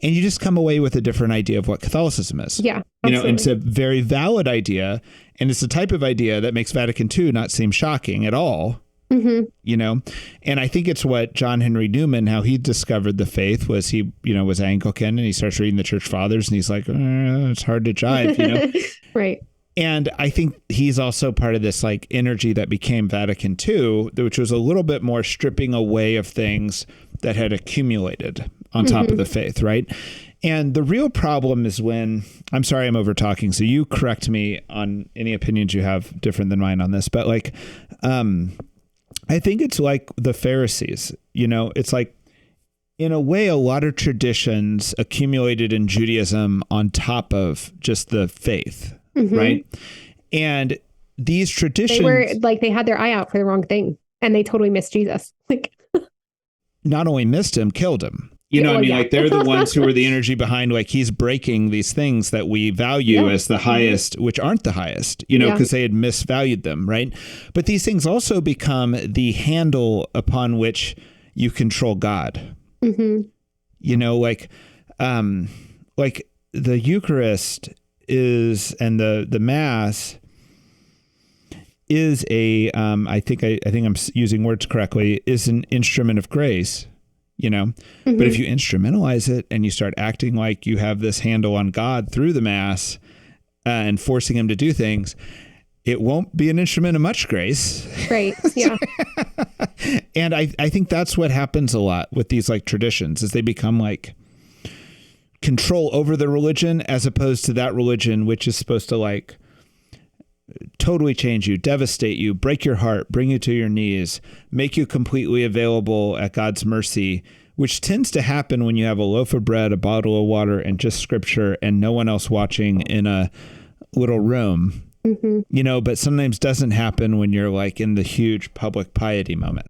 And you just come away with a different idea of what Catholicism is. Yeah, absolutely. And it's a very valid idea, and it's the type of idea that makes Vatican II not seem shocking at all. Mm-hmm. And I think it's what John Henry Newman, how he discovered the faith was he, was Anglican, and he starts reading the Church Fathers and he's like, it's hard to jive, Right. And I think he's also part of this like energy that became Vatican II, which was a little bit more stripping away of things that had accumulated on top of the faith. Right. And the real problem is when, I'm sorry, I'm over talking, so you correct me on any opinions you have different than mine on this, but like, I think it's like the Pharisees, it's like, in a way, a lot of traditions accumulated in Judaism on top of just the faith, right? And these traditions... They were like, they had their eye out for the wrong thing, and they totally missed Jesus. Like, not only missed him, killed him. Like they're the ones who are the energy behind, like he's breaking these things that we value as the highest, which aren't the highest, because they had misvalued them, right? But these things also become the handle upon which you control God. Like the Eucharist is, and the Mass is I think I'm using words correctly, is an instrument of grace. But if you instrumentalize it and you start acting like you have this handle on God through the Mass and forcing him to do things, it won't be an instrument of much grace. Right. Yeah. And I think that's what happens a lot with these like traditions is they become like control over the religion as opposed to that religion, which is supposed to like totally change you, devastate you, break your heart, bring you to your knees, make you completely available at God's mercy, which tends to happen when you have a loaf of bread, a bottle of water, and just scripture and no one else watching in a little room, but sometimes doesn't happen when you're like in the huge public piety moment.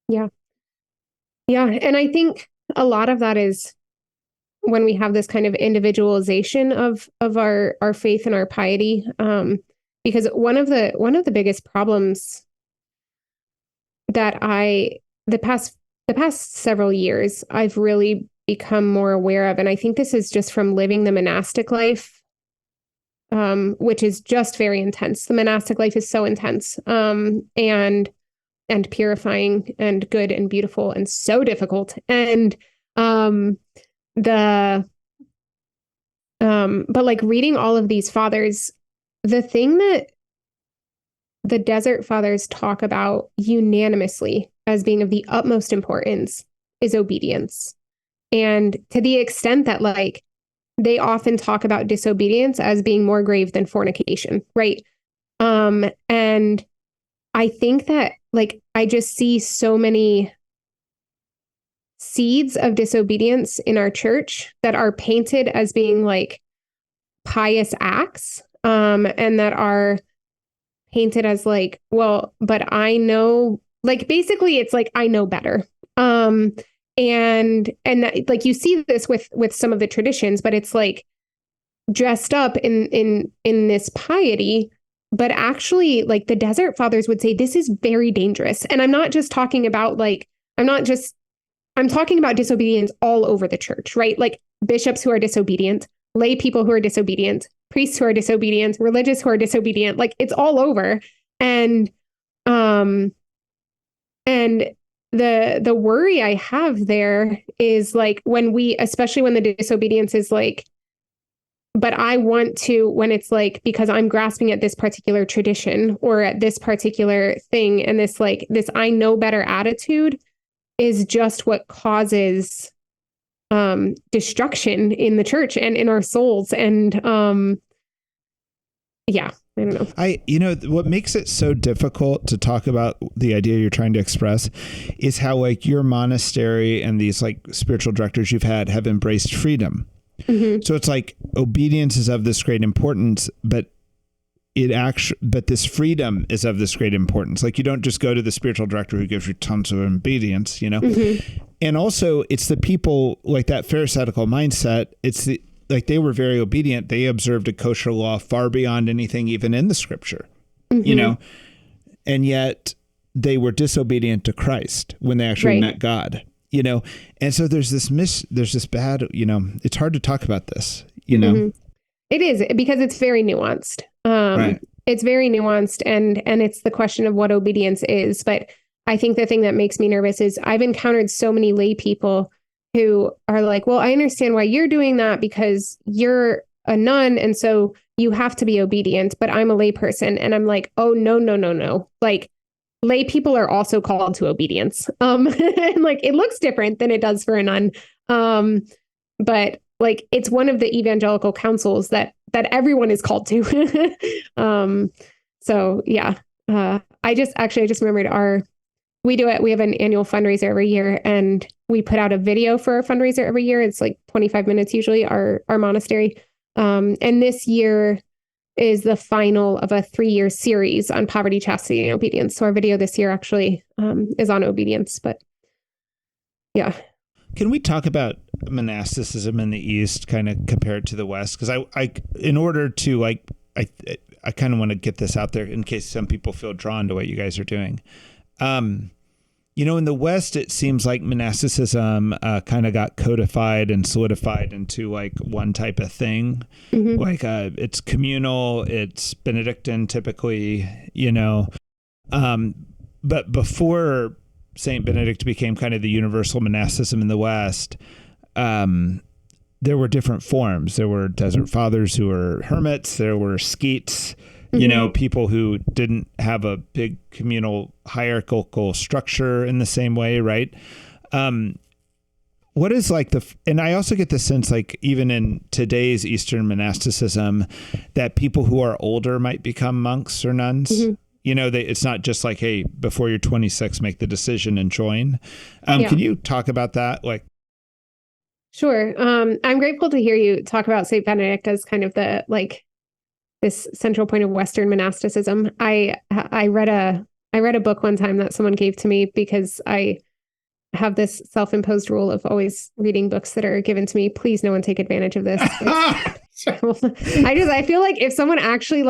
Yeah. Yeah. And I think a lot of that is when we have this kind of individualization of our faith and our piety, because one of the biggest problems that the past several years I've really become more aware of, and I think this is just from living the monastic life, which is just very intense. The monastic life is so intense, and purifying and good and beautiful and so difficult. And but like reading all of these fathers, the thing that the Desert Fathers talk about unanimously as being of the utmost importance is obedience. And to the extent that like they often talk about disobedience as being more grave than fornication, right? And I think that like I just see so many seeds of disobedience in our church that are painted as being like pious acts, and that are painted as like, well, but I know, like, basically it's like, I know better. And that, like, you see this with some of the traditions, but it's like dressed up in this piety, but actually like the Desert Fathers would say, this is very dangerous. And I'm not just talking about like, I'm talking about disobedience all over the church, right? Like bishops who are disobedient, lay people who are disobedient, priests who are disobedient, religious who are disobedient, like it's all over. And the worry I have there is like especially when the disobedience is like, but I want to, when it's like, because I'm grasping at this particular tradition or at this particular thing, and this I know better attitude is just what causes destruction in the church and in our souls. And yeah, I don't know. What makes it so difficult to talk about the idea you're trying to express is how like your monastery and these like spiritual directors you've had have embraced freedom. Mm-hmm. So it's like obedience is of this great importance, but this freedom is of this great importance. Like you don't just go to the spiritual director who gives you tons of obedience, Mm-hmm. And also it's the people like that Pharisaical mindset. It's like they were very obedient. They observed a kosher law far beyond anything even in the scripture, you know, and yet they were disobedient to Christ when they actually met God, you know? And so there's this bad, you know, it's hard to talk about this, you know? It is, because it's very nuanced. It's very nuanced, and it's the question of what obedience is. But I think the thing that makes me nervous is I've encountered so many lay people who are like, well, I understand why you're doing that because you're a nun. And so you have to be obedient, but I'm a lay person. And I'm like, oh, no. Like, lay people are also called to obedience. And like, it looks different than it does for a nun. But like, it's one of the evangelical counsels that everyone is called to. So yeah, I just remembered we have an annual fundraiser every year, and we put out a video for our fundraiser every year. It's like 25 minutes, usually, our monastery. And this year is the final of a 3-year series on poverty, chastity, and obedience. So our video this year actually is on obedience, but yeah. Can we talk about monasticism in the East, kind of compared to the West? Because I in order to like, I kind of want to get this out there in case some people feel drawn to what you guys are doing. You know, in the West, it seems like monasticism kind of got codified and solidified into like one type of thing. Like it's communal, it's Benedictine typically, you know. But before Saint Benedict became kind of the universal monasticism in the West, there were different forms. There were desert fathers who were hermits. There were skeets, you know, people who didn't have a big communal hierarchical structure in the same way, right? What is like and I also get the sense, like even in today's Eastern monasticism, that people who are older might become monks or nuns. You know, it's not just like, hey, before you're 26, make the decision and join. Can you talk about that? Like, sure. I'm grateful to hear you talk about Saint Benedict as kind of the like this central point of Western monasticism. I read a book one time that someone gave to me because I have this self-imposed rule of always reading books that are given to me. Please, no one take advantage of this. I feel like if someone actually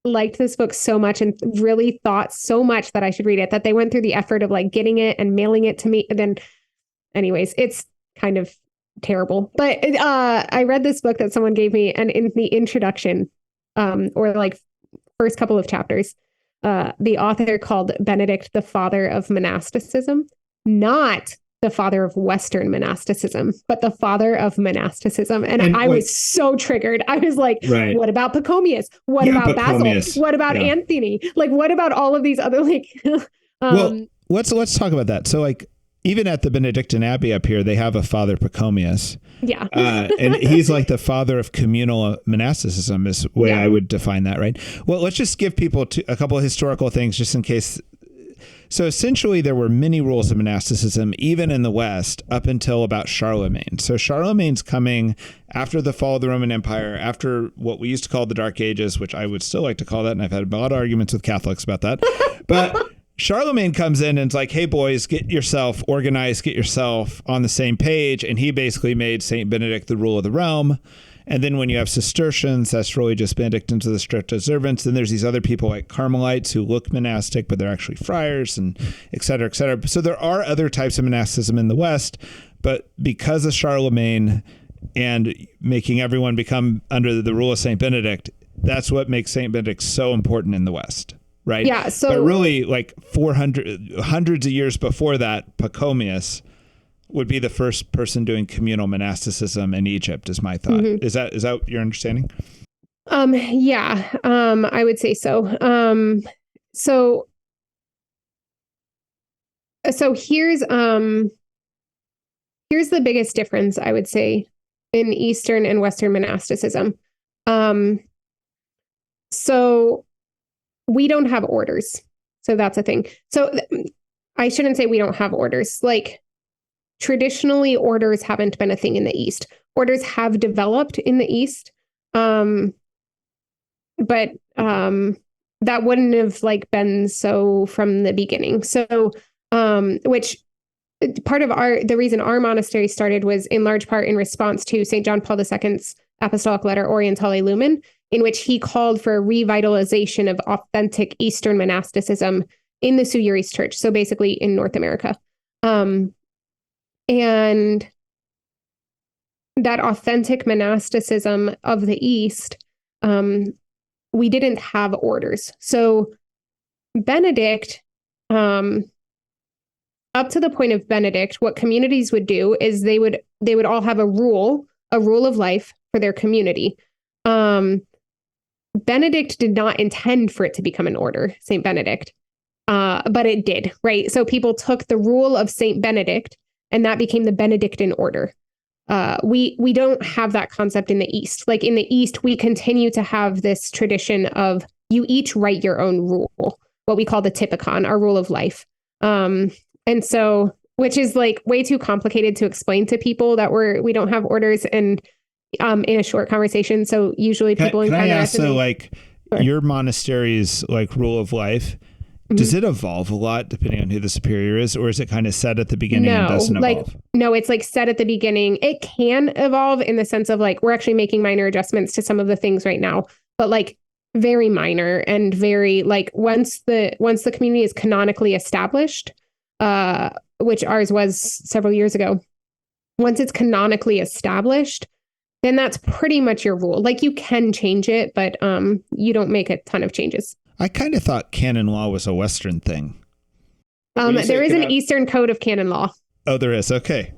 liked this book so much and really thought so much that I should read it, that they went through the effort of like getting it and mailing it to me. And then anyways, it's kind of terrible. But I read this book that someone gave me, and in the introduction, or like first couple of chapters, the author called Benedict the father of monasticism, not the father of Western monasticism, but the father of monasticism. And I was so triggered. I was like, what about Pachomius? What about Basil? What about Anthony? Like, what about all of these other like... Well, let's talk about that. So like, even at the Benedictine Abbey up here, they have a Father Pachomius. Yeah. And he's like the father of communal monasticism is the way I would define that, right? Well, let's just give people a couple of historical things just in case. So essentially, there were many rules of monasticism, even in the West, up until about Charlemagne. So Charlemagne's coming after the fall of the Roman Empire, after what we used to call the Dark Ages, which I would still like to call that. And I've had a lot of arguments with Catholics about that. But Charlemagne comes in and it's like, hey, boys, get yourself organized, get yourself on the same page. And he basically made St. Benedict the rule of the realm. And then when you have Cistercians, that's really just Benedictines of the strict observance. Then there's these other people like Carmelites who look monastic, but they're actually friars, and et cetera, et cetera. So there are other types of monasticism in the West, but because of Charlemagne and making everyone become under the rule of St. Benedict, that's what makes St. Benedict so important in the West. Right. Yeah. So, but really, like hundreds of years before that, Pachomius would be the first person doing communal monasticism in Egypt, is my thought. Is that your understanding? Yeah. I would say so. So here's the biggest difference, I would say, in Eastern and Western monasticism. So we don't have orders. So that's a thing. So I shouldn't say we don't have orders. Like, traditionally, orders haven't been a thing in the East. Orders have developed in the East. But that wouldn't have like been so from the beginning. So, which part of the reason our monastery started was in large part in response to St. John Paul II's Apostolic Letter Orientale Lumen, in which he called for a revitalization of authentic Eastern monasticism in the Suyuris Church, so basically in North America. And that authentic monasticism of the East, we didn't have orders. So Benedict, up to the point of Benedict, what communities would do is they would all have a rule of life for their community. Benedict did not intend for it to become an order, Saint Benedict, but it did, right? So people took the rule of Saint Benedict, and that became the Benedictine order. We don't have that concept in the East. Like in the East, we continue to have this tradition of you each write your own rule, what we call the typicon, our rule of life. And so, which is like way too complicated to explain to people that we don't have orders and in a short conversation. So usually people can I ask, so like Sure. your monastery's like rule of life, does it evolve a lot depending on who the superior is, or is it kind of set at the beginning and doesn't evolve? No, it's like set at the beginning. It can evolve in the sense of like, we're actually making minor adjustments to some of the things right now, but like very minor and very like once the community is canonically established, which ours was several years ago, once it's canonically established, then that's pretty much your rule. Like you can change it, but you don't make a ton of changes. I kind of thought canon law was a Western thing. There is an Eastern code of canon law. Oh, there is. Okay.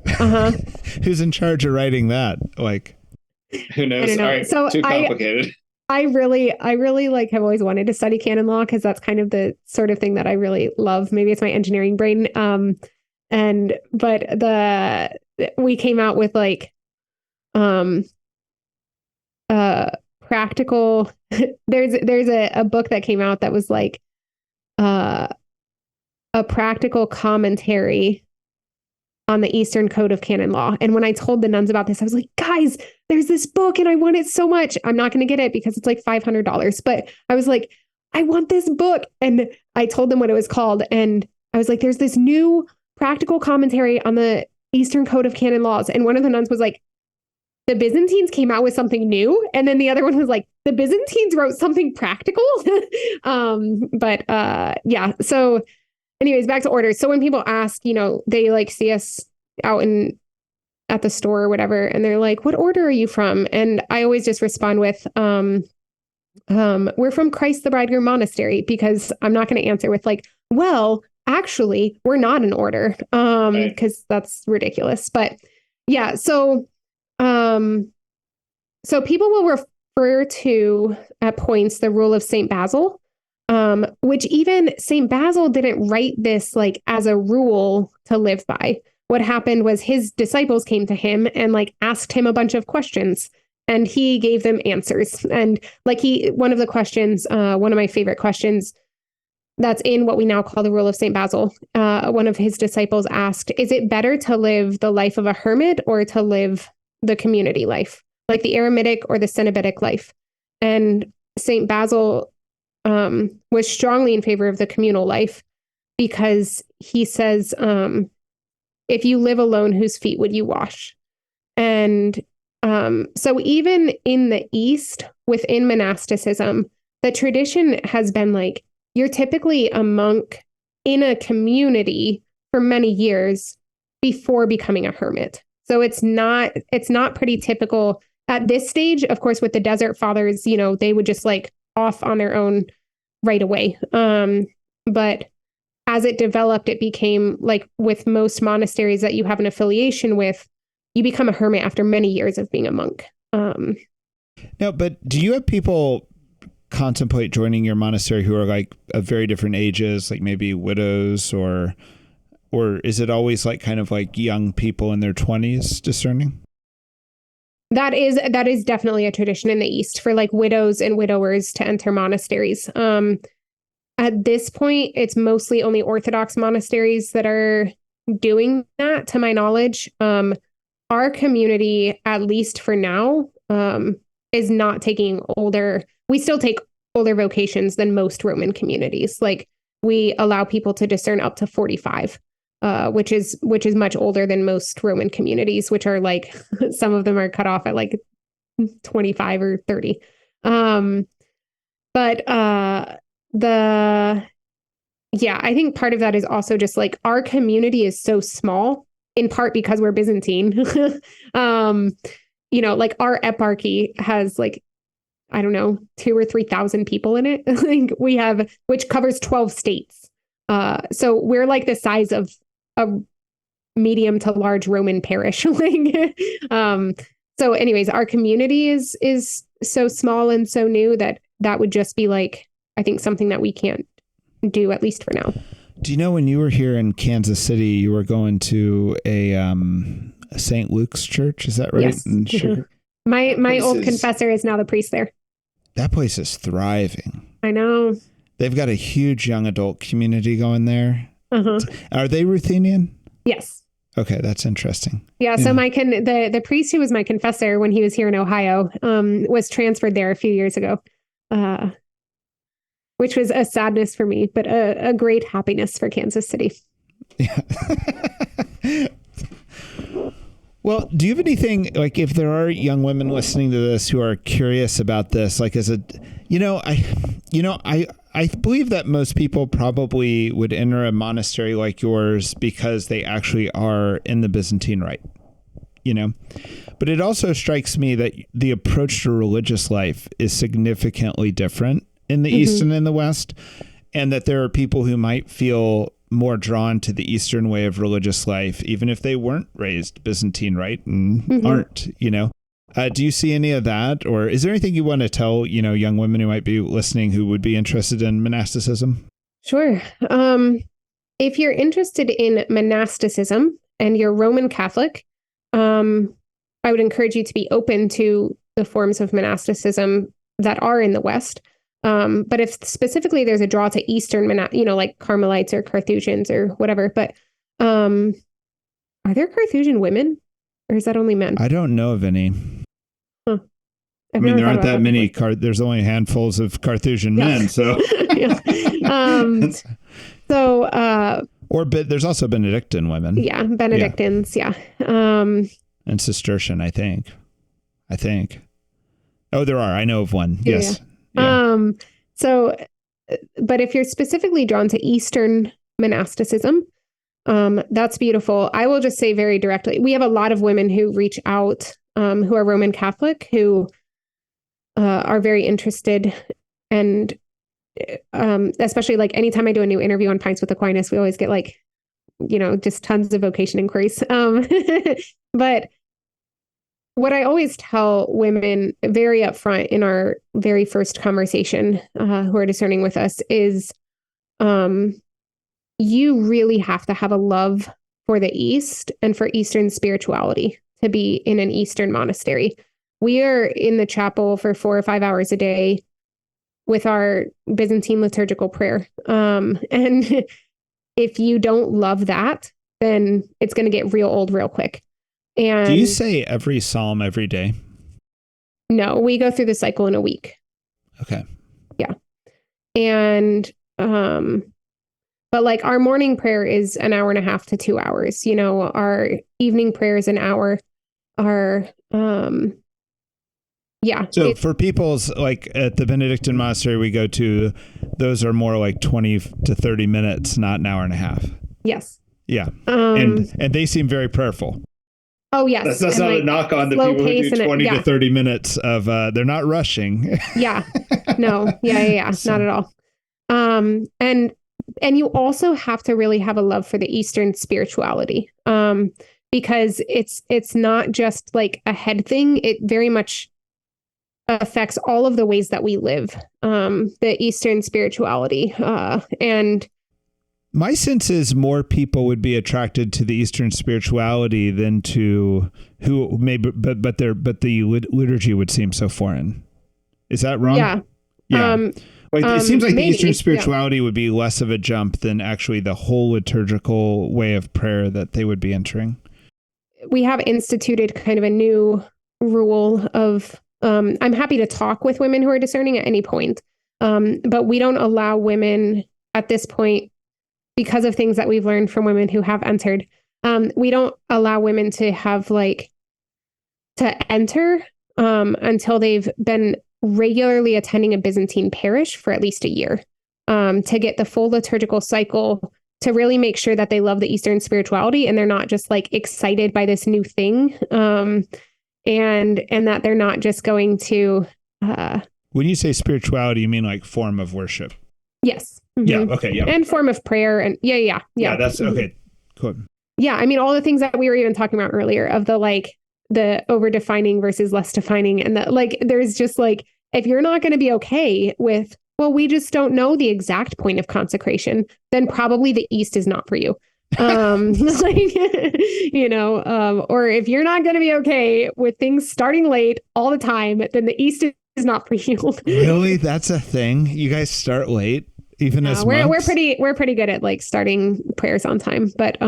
Who's in charge of writing that? Like, who knows? I don't know. All right, So too complicated. I really like have always wanted to study canon law because that's kind of the sort of thing that I really love. Maybe it's my engineering brain. But we came out with like practical there's a book that came out that was like a practical commentary on the Eastern Code of Canon Law. And when I told the nuns about this, I was like, guys, there's this book and I want it so much. I'm not going to get it because it's like $500, but I was like, I want this book. And I told them what it was called. And I was like, there's this new practical commentary on the Eastern Code of Canon Laws. And one of the nuns was like, the Byzantines came out with something new. And then the other one was like, the Byzantines wrote something practical. Yeah. So anyways, back to orders. So when people ask, they like see us out at the store or whatever, and they're like, what order are you from? And I always just respond with, we're from Christ the Bridegroom Monastery, because I'm not going to answer with like, well, actually, we're not an order, because that's ridiculous. But yeah, so people will refer to at points the rule of Saint Basil, which even Saint Basil didn't write this like as a rule to live by. What happened was his disciples came to him and like asked him a bunch of questions, and he gave them answers. And like one of the questions, one of my favorite questions that's in what we now call the rule of Saint Basil, one of his disciples asked, is it better to live the life of a hermit or to live the community life, like the eremitic or the cenobitic life? And Saint Basil was strongly in favor of the communal life, because he says, if you live alone, whose feet would you wash? And so even in the East, within monasticism, the tradition has been like, you're typically a monk in a community for many years before becoming a hermit. So it's not pretty typical at this stage. Of course, with the Desert Fathers, they would just like off on their own right away. But as it developed, it became like with most monasteries that you have an affiliation with, you become a hermit after many years of being a monk. No, but do you have people contemplate joining your monastery who are like of very different ages, like maybe widows, or is it always like kind of like young people in their 20s discerning? That is definitely a tradition in the East for like widows and widowers to enter monasteries. At this point, it's mostly only Orthodox monasteries that are doing that, to my knowledge. Our community, at least for now, is not taking older. We still take older vocations than most Roman communities. Like we allow people to discern up to 45, which is much older than most Roman communities, which are like, some of them are cut off at like 25 or 30. But I think part of that is also just like our community is so small, in part because we're Byzantine. Like our eparchy has like, I don't know, 2,000 or 3,000 people in it. We have, which covers 12 states. So we're like the size of a medium to large Roman parish. So anyways, our community is so small and so new that would just be like, I think something that we can't do, at least for now. Do you know when you were here in Kansas City, you were going to a St. Luke's church? Is that right? Yes. My old confessor is now the priest there. That place is thriving. I know. They've got a huge young adult community going there. Uh-huh. Are they Ruthenian? Yes. Okay, that's interesting. Yeah. So the priest who was my confessor when he was here in Ohio was transferred there a few years ago, which was a sadness for me, but a great happiness for Kansas City. Yeah. Well, do you have anything, like, if there are young women listening to this who are curious about this, like, I believe that most people probably would enter a monastery like yours because they actually are in the Byzantine rite, but it also strikes me that the approach to religious life is significantly different in the East and in the West, and that there are people who might feel more drawn to the Eastern way of religious life, even if they weren't raised Byzantine, right? And aren't, do you see any of that? Or is there anything you want to tell, young women who might be listening who would be interested in monasticism? Sure. If you're interested in monasticism and you're Roman Catholic, I would encourage you to be open to the forms of monasticism that are in the West. But if specifically there's a draw to Eastern, like Carmelites or Carthusians or whatever, but are there Carthusian women or is that only men? I don't know of any. Huh. I mean, there aren't that many. There's only handfuls of Carthusian men. So, there's also Benedictine women. Yeah. Benedictines. Yeah. And Cistercian, I think. Oh, there are. I know of one. Yes. Yeah. But if you're specifically drawn to Eastern monasticism, that's beautiful. I will just say very directly, we have a lot of women who reach out, who are Roman Catholic, who are very interested. And especially like anytime I do a new interview on Pints with Aquinas, we always get like, just tons of vocation inquiries. But what I always tell women very upfront in our very first conversation who are discerning with us is you really have to have a love for the East and for Eastern spirituality to be in an Eastern monastery. We are in the chapel for 4 or 5 hours a day with our Byzantine liturgical prayer. And if you don't love that, then it's going to get real old real quick. And do you say every psalm every day? No, we go through the cycle in a week. Okay. Yeah. And, but like our morning prayer is an hour and a half to 2 hours, our evening prayer is an hour. So for people's, like at the Benedictine monastery we go to, those are more like 20 to 30 minutes, not an hour and a half. Yes. Yeah. And they seem very prayerful. Oh, yes. That's not a knock on the people who do 20 to 30 minutes of, they're not rushing. Yeah. No. Yeah. Not at all. And you also have to really have a love for the Eastern spirituality, because it's not just like a head thing. It very much affects all of the ways that we live, the Eastern spirituality. And my sense is more people would be attracted to the Eastern spirituality than to who maybe, but the liturgy would seem so foreign. Is that wrong? Yeah. It seems like maybe, the Eastern spirituality would be less of a jump than actually the whole liturgical way of prayer that they would be entering. We have instituted kind of a new rule of, I'm happy to talk with women who are discerning at any point, but we don't allow women at this point, because of things that we've learned from women who have entered. We don't allow women to have to enter until they've been regularly attending a Byzantine parish for at least a year, to get the full liturgical cycle, to really make sure that they love the Eastern spirituality and they're not just like excited by this new thing. And that they're not just going to, when you say spirituality, you mean like form of worship? Yes. Mm-hmm. Yeah. Okay. Yeah. And form of prayer. And yeah. That's okay. Cool. Yeah. I mean, all the things that we were even talking about earlier of the over defining versus less defining. And there's just like, if you're not going to be okay with, well, we just don't know the exact point of consecration, then probably the East is not for you. Or if you're not going to be okay with things starting late all the time, then the East is not for you. Really? That's a thing? You guys start late, even as monks? We're pretty good at like starting prayers on time, but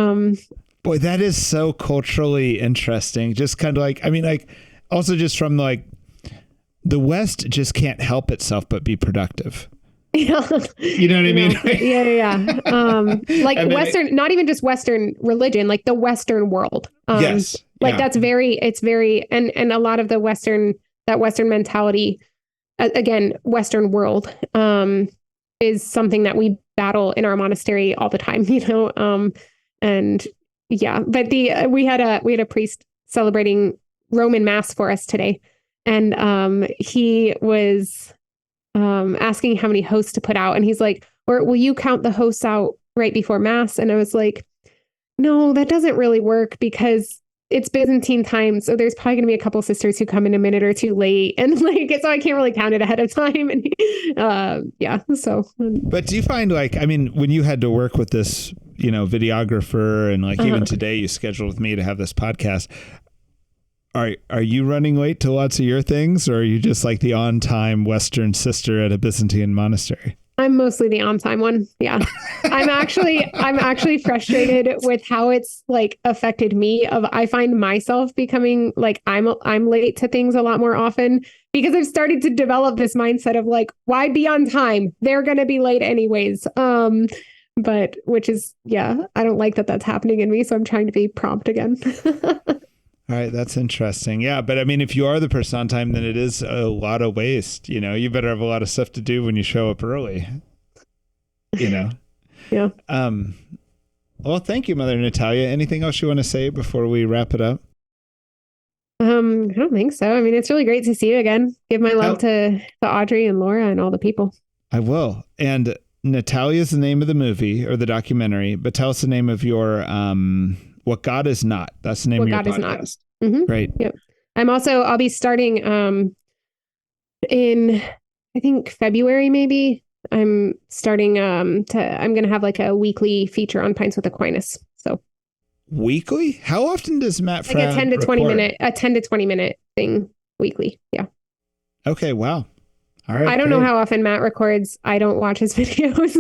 boy, that is so culturally interesting. Just kind of like, I mean, like also just from like the West just can't help itself but be productive. Yeah. You know what I mean? Yeah. Like Western, not even just Western religion, like the Western world. Yes. Like it's very, and a lot of the Western mentality, again, Western world, is something that we battle in our monastery all the time, and yeah, but we had a priest celebrating Roman Mass for us today. And he was asking how many hosts to put out. And he's like, or will you count the hosts out right before Mass? And I was like, no, that doesn't really work because it's Byzantine time. So there's probably going to be a couple sisters who come in a minute or two late. And so I can't really count it ahead of time. And yeah. So. But do you find like, I mean, when you had to work with this, videographer and like even today you scheduled with me to have this podcast, Are you running late to lots of your things, or are you just like the on-time Western sister at a Byzantine monastery? I'm mostly the on-time one. Yeah. I'm actually frustrated with how it's like affected me. I find myself becoming like I'm late to things a lot more often because I've started to develop this mindset of like, why be on time? They're going to be late anyways. But which is, yeah, I don't like that that's happening in me. So I'm trying to be prompt again. All right. That's interesting. Yeah. But I mean, if you are the person on time, then it is a lot of waste. You better have a lot of stuff to do when you show up early, Yeah. Well, thank you, Mother Natalia. Anything else you want to say before we wrap it up? I don't think so. I mean, it's really great to see you again. Give my love to Audrey and Laura and all the people. I will. And Natalia is the name of the movie or the documentary, but tell us the name of your, What God Is Not. That's the name of your podcast. What God Is Not. Mm-hmm. Right. Yep. I'll be starting in, I think February, maybe. I'm starting I'm going to have like a weekly feature on Pints with Aquinas. So weekly? How often does Matt Fradd like a 10 to 20 minute thing weekly. Yeah. Okay. Wow. All right. I don't know how often Matt records. I don't watch his videos.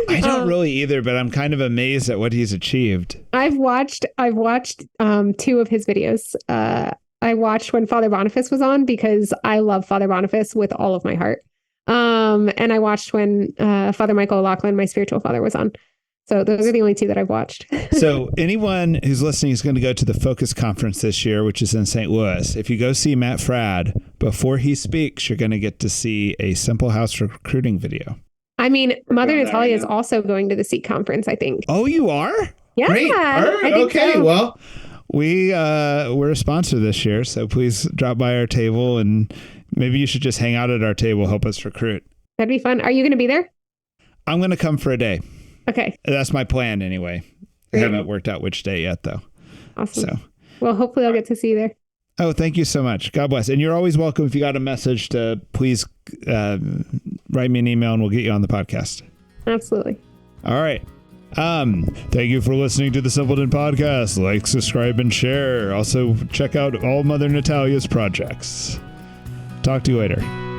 I don't really either, but I'm kind of amazed at what he's achieved. I've watched 2 of his videos. I watched when Father Boniface was on because I love Father Boniface with all of my heart. And I watched when Father Michael O'Loughlin, my spiritual father, was on. So those are the only 2 that I've watched. So anyone who's listening is going to go to the Focus Conference this year, which is in St. Louis. If you go see Matt Fradd, before he speaks, you're going to get to see a Simple House recruiting video. I mean, Mother Natalia is also going to the Seek Conference, I think. Oh, you are? Yeah. Great. All right. Okay. So. Well, we're a sponsor this year, so please drop by our table and maybe you should just hang out at our table, help us recruit. That'd be fun. Are you going to be there? I'm going to come for a day. Okay. That's my plan anyway. Great. I haven't worked out which day yet, though. Awesome. So, well, hopefully I'll get to see you there. Oh, thank you so much. God bless. And you're always welcome. If you got a message, to please write me an email and we'll get you on the podcast. Absolutely. All right. Thank you for listening to the Simpleton Podcast. Like, subscribe, and share. Also, check out all Mother Natalia's projects. Talk to you later.